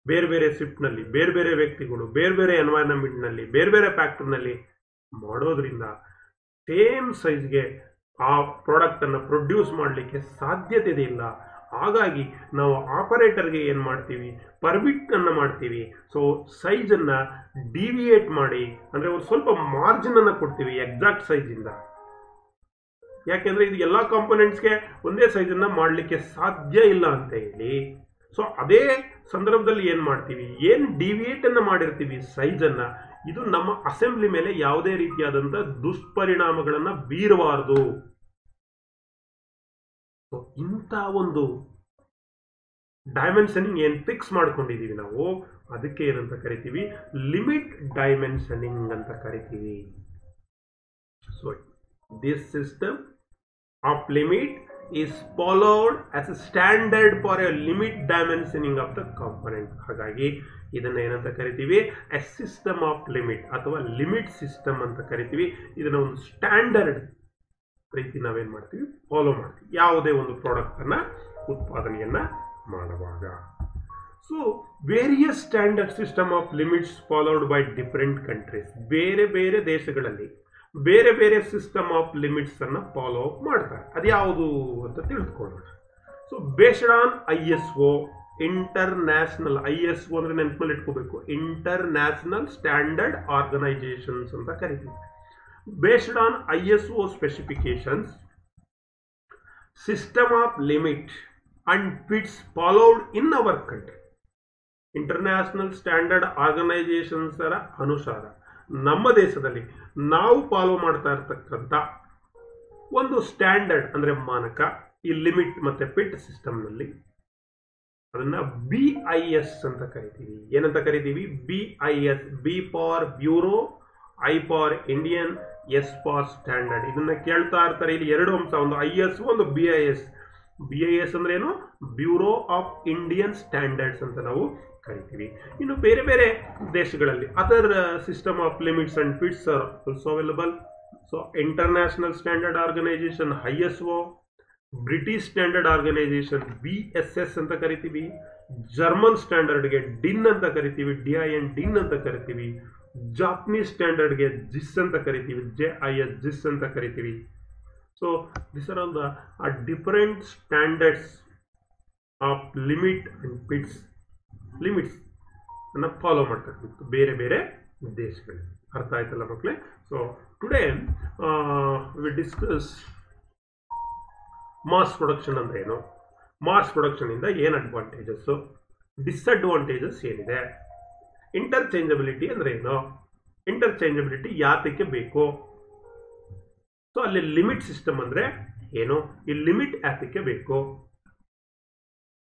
ಬೇರೆ ಬೇರೆ ಶಿಫ್ಟ್ನಲ್ಲಿ, ಬೇರೆ ಬೇರೆ ವ್ಯಕ್ತಿಗಳು, ಬೇರೆ ಬೇರೆ ಎನ್ವೈರನ್ಮೆಂಟ್ನಲ್ಲಿ, ಬೇರೆ ಬೇರೆ ಫ್ಯಾಕ್ಟ್ರಿನಲ್ಲಿ ಮಾಡೋದ್ರಿಂದ ಸೇಮ್ ಸೈಜ್ಗೆ ಆ ಪ್ರಾಡಕ್ಟ್ ಅನ್ನು ಪ್ರೊಡ್ಯೂಸ್ ಮಾಡಲಿಕ್ಕೆ ಸಾಧ್ಯತೆ ಇಲ್ಲ. ಹಾಗಾಗಿ ನಾವು ಆಪರೇಟರ್ಗೆ ಏನು ಮಾಡ್ತೀವಿ, ಪರ್ಮಿಟ್ ಅನ್ನು ಮಾಡ್ತೀವಿ. ಸೊ ಸೈಜನ್ನು ಡಿವಿಯೇಟ್ ಮಾಡಿ, ಅಂದರೆ ಒಂದು ಸ್ವಲ್ಪ ಮಾರ್ಜಿನ್ ಅನ್ನು ಕೊಡ್ತೀವಿ ಎಕ್ಸಾಕ್ಟ್ ಸೈಜಿಂದ. ಯಾಕೆಂದ್ರೆ ಇದು ಎಲ್ಲ ಕಾಂಪೊನೆಂಟ್ಸ್ಗೆ ಒಂದೇ ಸೈಜನ್ನು ಮಾಡಲಿಕ್ಕೆ ಸಾಧ್ಯ ಇಲ್ಲ ಅಂತ ಹೇಳಿ. ಸೊ ಅದೇ ಸಂದರ್ಭದಲ್ಲಿ ಏನು ಮಾಡ್ತೀವಿ, ಏನು ಡಿವಿಯೇಟ್ ಅನ್ನು ಮಾಡಿರ್ತೀವಿ ಸೈಜನ್ನು, ಇದು ನಮ್ಮ ಅಸೆಂಬ್ಲಿ ಮೇಲೆ ಯಾವುದೇ ರೀತಿಯಾದಂಥ ದುಷ್ಪರಿಣಾಮಗಳನ್ನು ಬೀರಬಾರದು. ಸೊ ಇಂಥ ಒಂದು ಡೈಮೆನ್ಷನಿಂಗ್ ಏನು ಫಿಕ್ಸ್ ಮಾಡ್ಕೊಂಡಿದ್ದೀವಿ ನಾವು, ಅದಕ್ಕೆ ಏನಂತ ಕರಿತೀವಿ, ಲಿಮಿಟ್ ಡೈಮೆನ್ಷನಿಂಗ್ ಅಂತ ಕರಿತೀವಿ. So this system of limit is followed as a standard for a limit dimensioning of the component. ಹಾಗಾಗಿ ಇದನ್ನ ಏನಂತ ಕರಿತೀವಿ, a system of limit ಅಥವಾ ಲಿಮಿಟ್ ಸಿಸ್ಟಮ್ ಅಂತ ಕರಿತೀವಿ. ಇದನ್ನ ಒಂದು ಸ್ಟ್ಯಾಂಡರ್ಡ್ ರೀತಿ ನಾವೇನ್ ಮಾಡ್ತೀವಿ, ಫಾಲೋ ಮಾಡ್ತೀವಿ ಯಾವುದೇ ಒಂದು ಪ್ರಾಡಕ್ಟ್ ಅನ್ನ ಉತ್ಪಾದನೆಯನ್ನ ಮಾಡುವಾಗ. So various standard system of limits followed by different countries. ಬೇರೆ ಬೇರೆ ದೇಶಗಳಲ್ಲಿ ಬೇರೆ ಬೇರೆ ಸಿಸ್ಟಮ್ ಆಫ್ ಲಿಮಿಟ್ಸ್ ಅನ್ನ ಫಾಲೋ ಅಪ್ ಮಾಡ್ತಾರೆ. ಅದು ಯಾವುದು ಅಂತ ತಿಳಿದುಕೊಳ್ಳೋಣ. So based on ISO, international, ISO ಅಂದ್ರೆ ನೆನಪಲ್ಲಿ ಇಟ್ಕೋಬೇಕು, ಇಂಟರ್ನ್ಯಾಷನಲ್ ಸ್ಟ್ಯಾಂಡರ್ಡ್ ಆರ್ಗನೈಸೇಷನ್ಸ್ ಅಂತ ಕರಿತೀವಿ. Based on ISO specifications, system of limit and fits followed in our country. International standard organisations ಅನುಸಾರ ನಮ್ಮ ದೇಶದಲ್ಲಿ ನಾವು ಫಾಲೋ ಮಾಡ್ತಾ ಇರ್ತಕ್ಕಂಥ ಒಂದು ಸ್ಟ್ಯಾಂಡರ್ಡ್ ಅಂದ್ರೆ ಮಾನಕ, ಈ ಲಿಮಿಟ್ ಮತ್ತೆ ಫಿಟ್ ಸಿಸ್ಟಮ್ನಲ್ಲಿ ಅದನ್ನ BIS ಅಂತ ಕರಿತೀವಿ. ಏನಂತ ಕರಿತೀವಿ, BIS. B for bureau, I for Indian, S for standard. ಇದನ್ನ ಕೇಳ್ತಾ ಇರ್ತಾರೆ. ಇಲ್ಲಿ ಎರಡು ಅಂಶ, ಒಂದು ISO, ಒಂದು BIS. BIS ಅಂದ್ರೆ ಏನು, ಬ್ಯೂರೋ ಆಫ್ ಇಂಡಿಯನ್ ಸ್ಟ್ಯಾಂಡರ್ಡ್ಸ್ ಅಂತ ನಾವು ಕರಿತೀವಿ. ಇನ್ನು ಬೇರೆ ಬೇರೆ ದೇಶಗಳಲ್ಲಿ other system of limits and fits are also available. So international standard organisation ISO, British standard organisation BSS ಅಂತ ಕರಿತೀವಿ, ಜರ್ಮನ್ ಸ್ಟ್ಯಾಂಡರ್ಡ್ಗೆ DIN ಅಂತ ಕರಿತೀವಿ, DIN ಅಂತ ಕರಿತೀವಿ, ಜಾಪನೀಸ್ ಸ್ಟ್ಯಾಂಡರ್ಡ್ಗೆ JIS ಅಂತ ಕರಿತೀವಿ, JIS JIS ಅಂತ ಕರಿತೀವಿ. So this are all the different standards of limit and fits, limits ಅನ್ನ ಫಾಲೋ ಮಾಡ್ತಕ್ಕಂಥ ಬೇರೆ ಬೇರೆ ದೇಶಗಳಲ್ಲಿ. ಅರ್ಥ ಆಯ್ತಲ್ಲ ಮಕ್ಕಳೇ? So today we discuss mass production ಅಂದ್ರೆ ಏನು, ಮಾಸ್ ಪ್ರೊಡಕ್ಷನ್ ಇಂದ ಏನು ಅಡ್ವಾಂಟೇಜಸ್, ಡಿಸ್ಅಡ್ವಾಂಟೇಜಸ್ ಏನಿದೆ, ಇಂಟರ್ಚೇಂಜಬಿಲಿಟಿ ಅಂದ್ರೆ ಏನು, ಇಂಟರ್ಚೇಂಜಬಿಲಿಟಿ ಯಾತಕ್ಕೆ ಬೇಕು, ಸೊ ಅಲ್ಲಿ ಲಿಮಿಟ್ ಸಿಸ್ಟಮ್ ಅಂದ್ರೆ ಏನು, ಈ ಲಿಮಿಟ್ ಯಾತಕ್ಕೆ ಬೇಕು,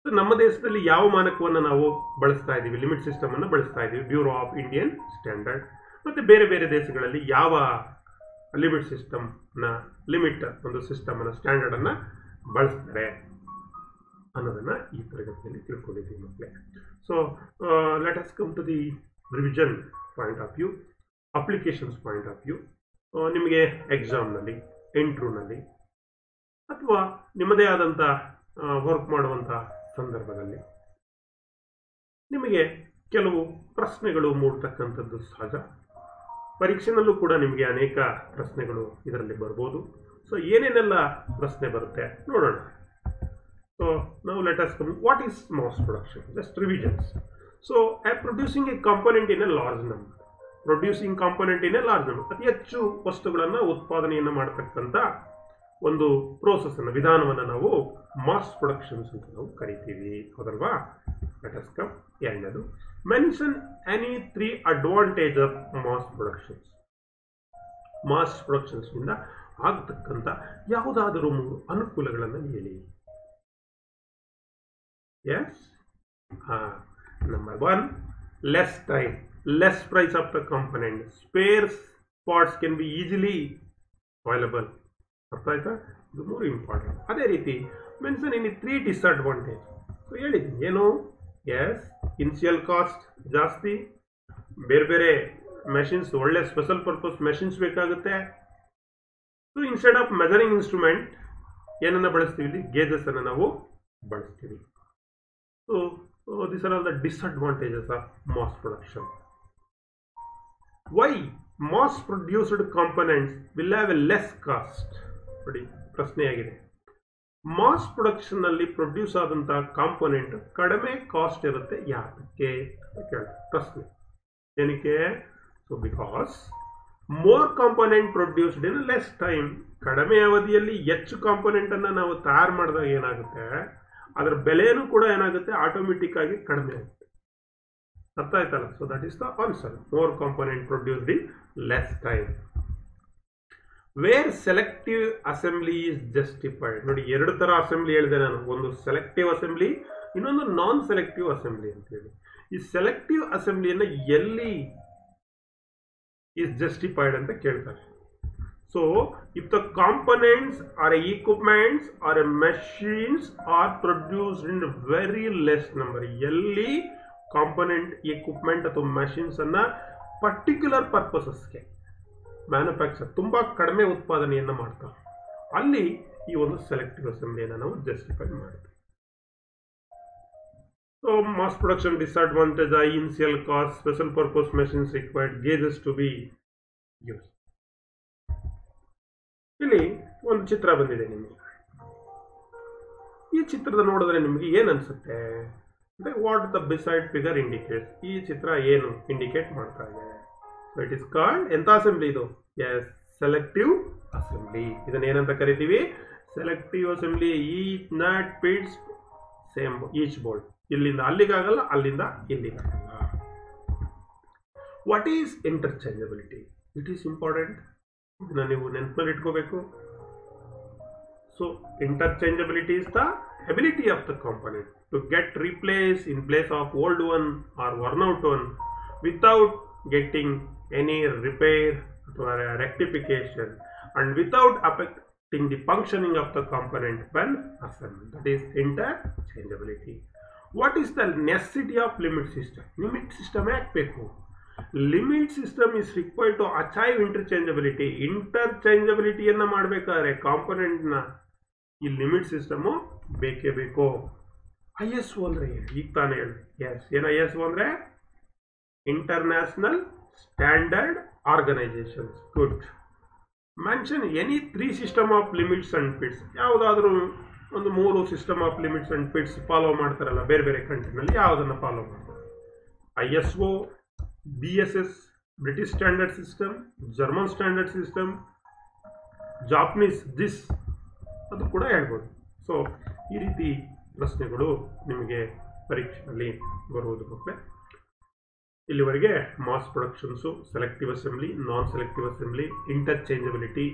ನಮ್ಮ ದೇಶದಲ್ಲಿ ಯಾವ ಮಾನಕವನ್ನು ನಾವು ಬಳಸ್ತಾ ಇದ್ದೀವಿ, ಲಿಮಿಟ್ ಸಿಸ್ಟಮ್ ಅನ್ನು ಬಳಸ್ತಾ ಇದ್ದೀವಿ, ಬ್ಯೂರೋ ಆಫ್ ಇಂಡಿಯನ್ ಸ್ಟ್ಯಾಂಡರ್ಡ್. ಮತ್ತೆ ಬೇರೆ ಬೇರೆ ದೇಶಗಳಲ್ಲಿ ಯಾವ ಲಿಮಿಟ್ ಸಿಸ್ಟಮ್ ನ, ಲಿಮಿಟ್ ಒಂದು ಸಿಸ್ಟಮ್ ಅನ್ನ, ಸ್ಟ್ಯಾಂಡರ್ಡ್ ಅನ್ನ ಬಳಸ್ತಾರೆ ಅನ್ನೋದನ್ನ ಈ ತರಗತಿಯಲ್ಲಿ ತಿಳ್ಕೊಂಡಿದ್ದೀವಿ ಮಕ್ಕಳೇ. So let us come to the revision point of view, applications point of view. ನಿಮಗೆ ಎಕ್ಸಾಮ್ನಲ್ಲಿ, ಇಂಟರ್ವ್ಯೂನಲ್ಲಿ ಅಥವಾ ನಿಮ್ಮದೇ ಆದಂಥ ವರ್ಕ್ ಮಾಡುವಂಥ ಸಂದರ್ಭದಲ್ಲಿ ನಿಮಗೆ ಕೆಲವು ಪ್ರಶ್ನೆಗಳು ಮೂಡ್ತಕ್ಕಂಥದ್ದು ಸಹಜ. ಪರೀಕ್ಷೆನಲ್ಲೂ ಕೂಡ ನಿಮಗೆ ಅನೇಕ ಪ್ರಶ್ನೆಗಳು ಇದರಲ್ಲಿ ಬರ್ಬೋದು. ಸೊ ಏನೇನೆಲ್ಲ ಪ್ರಶ್ನೆ ಬರುತ್ತೆ ನೋಡೋಣ. ಸೊ ನಾವು let us come, what is mass production? Just revisions. So producing a component in a large number, producing component in a large number, ಅತಿ ಹೆಚ್ಚು ವಸ್ತುಗಳನ್ನು ಉತ್ಪಾದನೆಯನ್ನು ಮಾಡತಕ್ಕಂಥ ಒಂದು ಪ್ರೋಸೆಸ್ ಅನ್ನು, ವಿಧಾನವನ್ನು ನಾವು ಮಾಸ್ ಪ್ರೊಡಕ್ಷನ್ಸ್ ಅಂತ ನಾವು ಕರಿತೀವಿ, ಹೌದಲ್ವಾ? Let us come. ಎರಡನೇದು, mention any 3 advantage of mass productions. Mass productions ನಿಂದ ಆಗತಕ್ಕಂಥ ಯಾವುದಾದರೂ 3 ಅನುಕೂಲಗಳನ್ನು ಹೇಳಿ. Yes, number 1, less time, less price of the component, spares parts can be easily available. ಅರ್ಥ ಆಯ್ತಾ? ಇದು 3 ಇಂಪಾರ್ಟೆಂಟ್. ಅದೇ ರೀತಿ ಮೆನ್ಷನ್ ಇನ್ 3 ಡಿಸ್ಅಡ್ವಾಂಟೇಜ್. ಸೊ ಹೇಳಿದ್ದೀನಿ ಏನು? ಎಸ್, ಇನಿಷಿಯಲ್ ಕಾಸ್ಟ್ ಜಾಸ್ತಿ, ಬೇರೆ ಬೇರೆ ಮೆಷಿನ್ಸ್, ಒಳ್ಳೆ ಸ್ಪೆಷಲ್ ಪರ್ಪಸ್ ಮೆಷಿನ್ಸ್ ಬೇಕಾಗುತ್ತೆ. So instead of measuring instrument ಏನನ್ನ ಬಳಸ್ತೀವಿ, ಇಲ್ಲಿ ಗೇಜಸ್ ಅನ್ನು ನಾವು ಬಳಸ್ತೀವಿ. So this are all the disadvantages of mass production. Why mass produced components will have a less cost? ನೋಡಿ, ಪ್ರಶ್ನೆಯಾಗಿದೆ. ಮಾಸ್ ಪ್ರೊಡಕ್ಷನ್ ನಲ್ಲಿ ಪ್ರೊಡ್ಯೂಸ್ ಆದಂತಹ ಕಾಂಪೋನೆಂಟ್ ಕಡಿಮೆ ಕಾಸ್ಟ್ ಇರುತ್ತೆ ಯಾಕೆ ಅಂತ ಕೇಳ್ತಾರೆ ಪ್ರಶ್ನೆ. ಏನಕ್ಕೆ? So because more component produced in less time. ಕಡಿಮೆ ಅವಧಿಯಲ್ಲಿ ಹೆಚ್ಚು ಕಾಂಪೋನೆಂಟ್ ಅನ್ನ ನಾವು ತಯಾರು ಮಾಡಿದಾಗ ಏನಾಗುತ್ತೆ, ಅದರ ಬೆಲೆನೂ ಕೂಡ ಏನಾಗುತ್ತೆ, ಆಟೋಮೆಟಿಕ್ ಆಗಿ ಕಡಿಮೆ ಆಗುತ್ತೆ. ಅರ್ಥ ಆಯ್ತಲ್ಲ? So that is the answer. More component produced in less time. Where selective assembly is justified. ನೋಡಿ, ಎರಡು ತರ ಅಸೆಂಬ್ಲಿ ಹೇಳಿದೆ ನಾನು. ಒಂದು ಸೆಲೆಕ್ಟಿವ್ ಅಸೆಂಬ್ಲಿ, ಇನ್ನೊಂದು ನಾನ್ ಸೆಲೆಕ್ಟಿವ್ ಅಸೆಂಬ್ಲಿ ಅಂತ ಹೇಳಿ. ಈ ಸೆಲೆಕ್ಟಿವ್ ಅಸೆಂಬ್ಲಿಯನ್ನ ಎಲ್ಲಿ ಈಸ್ ಜಸ್ಟಿಫೈಡ್ ಅಂತ ಕೇಳ್ತಾರೆ. So if the components are equipments are machines are produced in very less number. ಎಲ್ಲಿ ಕಾಂಪೋನೆಂಟ್, equipment ಅಥವಾ machines ಅನ್ನ ಪರ್ಟಿಕ್ಯುಲರ್ ಪರ್ಪಸಸ್ಗೆ ಮ್ಯಾನುಫ್ಯಾಕ್ಚರ್ ತುಂಬಾ ಕಡಿಮೆ ಉತ್ಪಾದನೆಯನ್ನ ಮಾಡ್ತಾರೆ, ಅಲ್ಲಿ ಈ ಒಂದು ಸೆಲೆಕ್ಟಿವ್ ಅಸೆಂಬ್ಲಿಯನ್ನು ನಾವು ಜಸ್ಟಿಫೈ ಮಾಡ್ತೀವಿ. So mass production disadvantage, initial cost, special purpose machines required, gauges to be use. ಇಲ್ಲಿ ಒಂದು ಚಿತ್ರ ಬಂದಿದೆ ನಿಮಗೆ. ಈ ಚಿತ್ರದ ನೋಡಿದ್ರೆ ನಿಮಗೆ ಏನ್ ಅನ್ಸುತ್ತೆ ಅಂದ್ರೆ, what the beside figure indicates. ಈ ಚಿತ್ರ ಏನು ಇಂಡಿಕೇಟ್ ಮಾಡ್ತಾ ಇದೆ? ಇಟ್ ಇಸ್ ಕಾಲ್ಡ್ ಎಂತ ಅಸೆಂಬ್ಲಿ ಇದು? Yes, selective assembly. ಇದನ್ನ ಏನಂತ ಕರಿತೀವಿ? Selective assembly. Each nut fits same each bolt. ಇಲ್ಲಿಂದ ಅಲ್ಲಿಗಾಗಲ್ಲ, ಅಲ್ಲಿಂದ ಇಲ್ಲಿಗಾಗಲ್ಲ. What is interchangeability? It is important. ಇದನ್ನ ನೀವು ನೆನಪಲ್ಲಿ ಇಟ್ಕೋಬೇಕು. So interchangeability is the ability of the component to get replaced in place of old one or worn out one without getting any repair or rectification and without affecting the functioning of the component when assembled. That is interchangeability. What is the necessity of limit system? Limit system ಯಾಕಬೇಕು? Limit system is required to achieve interchangeability. ಇಂಟರ್ಚೇಂಜಬಿಲಿಟಿಯನ್ನ ಮಾಡಬೇಕಾದ್ರೆ ಕಾಂಪೋನೆಂಟ್ನ ಈ limit system ಬೇಕೇ ಬೇಕು. ISO ಅಂದ್ರೆ ಈಗ ತಾನೇ ಹೇಳಿ. ಎಸ್, ಏನು ISO ಅಂದ್ರೆ? International standard organisations. Good. Mention any 3 system of limits and fits. ಯಾವುದಾದ್ರೂ ಒಂದು 3 system of limits and fits follow ಮಾಡ್ತಾರಲ್ಲ ಬೇರೆ ಬೇರೆ ಕಂಟ್ರಿನಲ್ಲಿ, ಯಾವುದನ್ನ ಫಾಲೋ ಮಾಡ್ತಾರೆ? ISO, BSS British standard system, German standard system, Japanese this, ಅದು ಕೂಡ ಹೇಳ್ಬೋದು. ಸೊ ಈ ರೀತಿ ಪ್ರಶ್ನೆಗಳು ನಿಮಗೆ ಪರೀಕ್ಷೆಯಲ್ಲಿ ಬರುವುದು ಮಕ್ಕಳೇ. ಇಲ್ಲಿವರೆಗೆ mass productions, selective assembly, non selective assembly, interchangeability,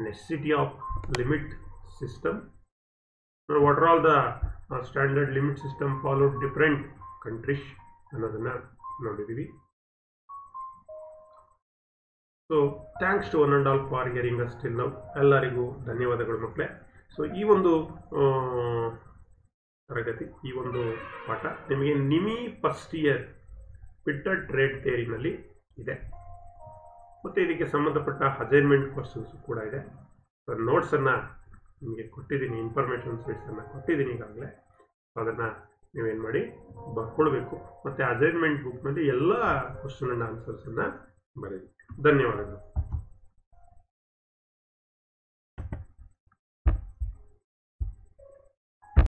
necessity of limit system, what are all the standard limit system followed different countries ಅನ್ನೋದನ್ನ ನೋಡಿದ್ದೀವಿ. So thanks to one and all for hearing us till now. ಎಲ್ಲರಿಗೂ ಧನ್ಯವಾದಗಳು ಮಕ್ಕಳೇ. So ಈ ಒಂದು ತರಗತಿ, ಈ ಒಂದು ಪಾಠ ನಿಮಗೆ ನಿಮಿ ಫಸ್ಟ್ ಇಯರ್ ಫಿಟ್ಟರ್ ಟ್ರೇಡ್ ಥಿಯರಿನಲ್ಲಿ ಇದೆ. ಮತ್ತು ಇದಕ್ಕೆ ಸಂಬಂಧಪಟ್ಟ ಅಸೈನ್ಮೆಂಟ್ ಕ್ವಶನ್ಸ್ ಕೂಡ ಇದೆ. ನೋಟ್ಸನ್ನು ನಿಮಗೆ ಕೊಟ್ಟಿದ್ದೀನಿ, ಇನ್ಫಾರ್ಮೇಷನ್ ಶೀಟ್ಸನ್ನು ಕೊಟ್ಟಿದ್ದೀನಿ ಈಗಾಗಲೇ. ಅದನ್ನು ನೀವೇನು ಮಾಡಿ ಬರ್ಕೊಳ್ಬೇಕು. ಮತ್ತು ಅಸೈನ್ಮೆಂಟ್ ಬುಕ್ನಲ್ಲಿ ಎಲ್ಲ ಕ್ವಶನ್ ಆ್ಯಂಡ್ ಆನ್ಸರ್ಸನ್ನು ಬರೀರಿ. ಧನ್ಯವಾದಗಳು.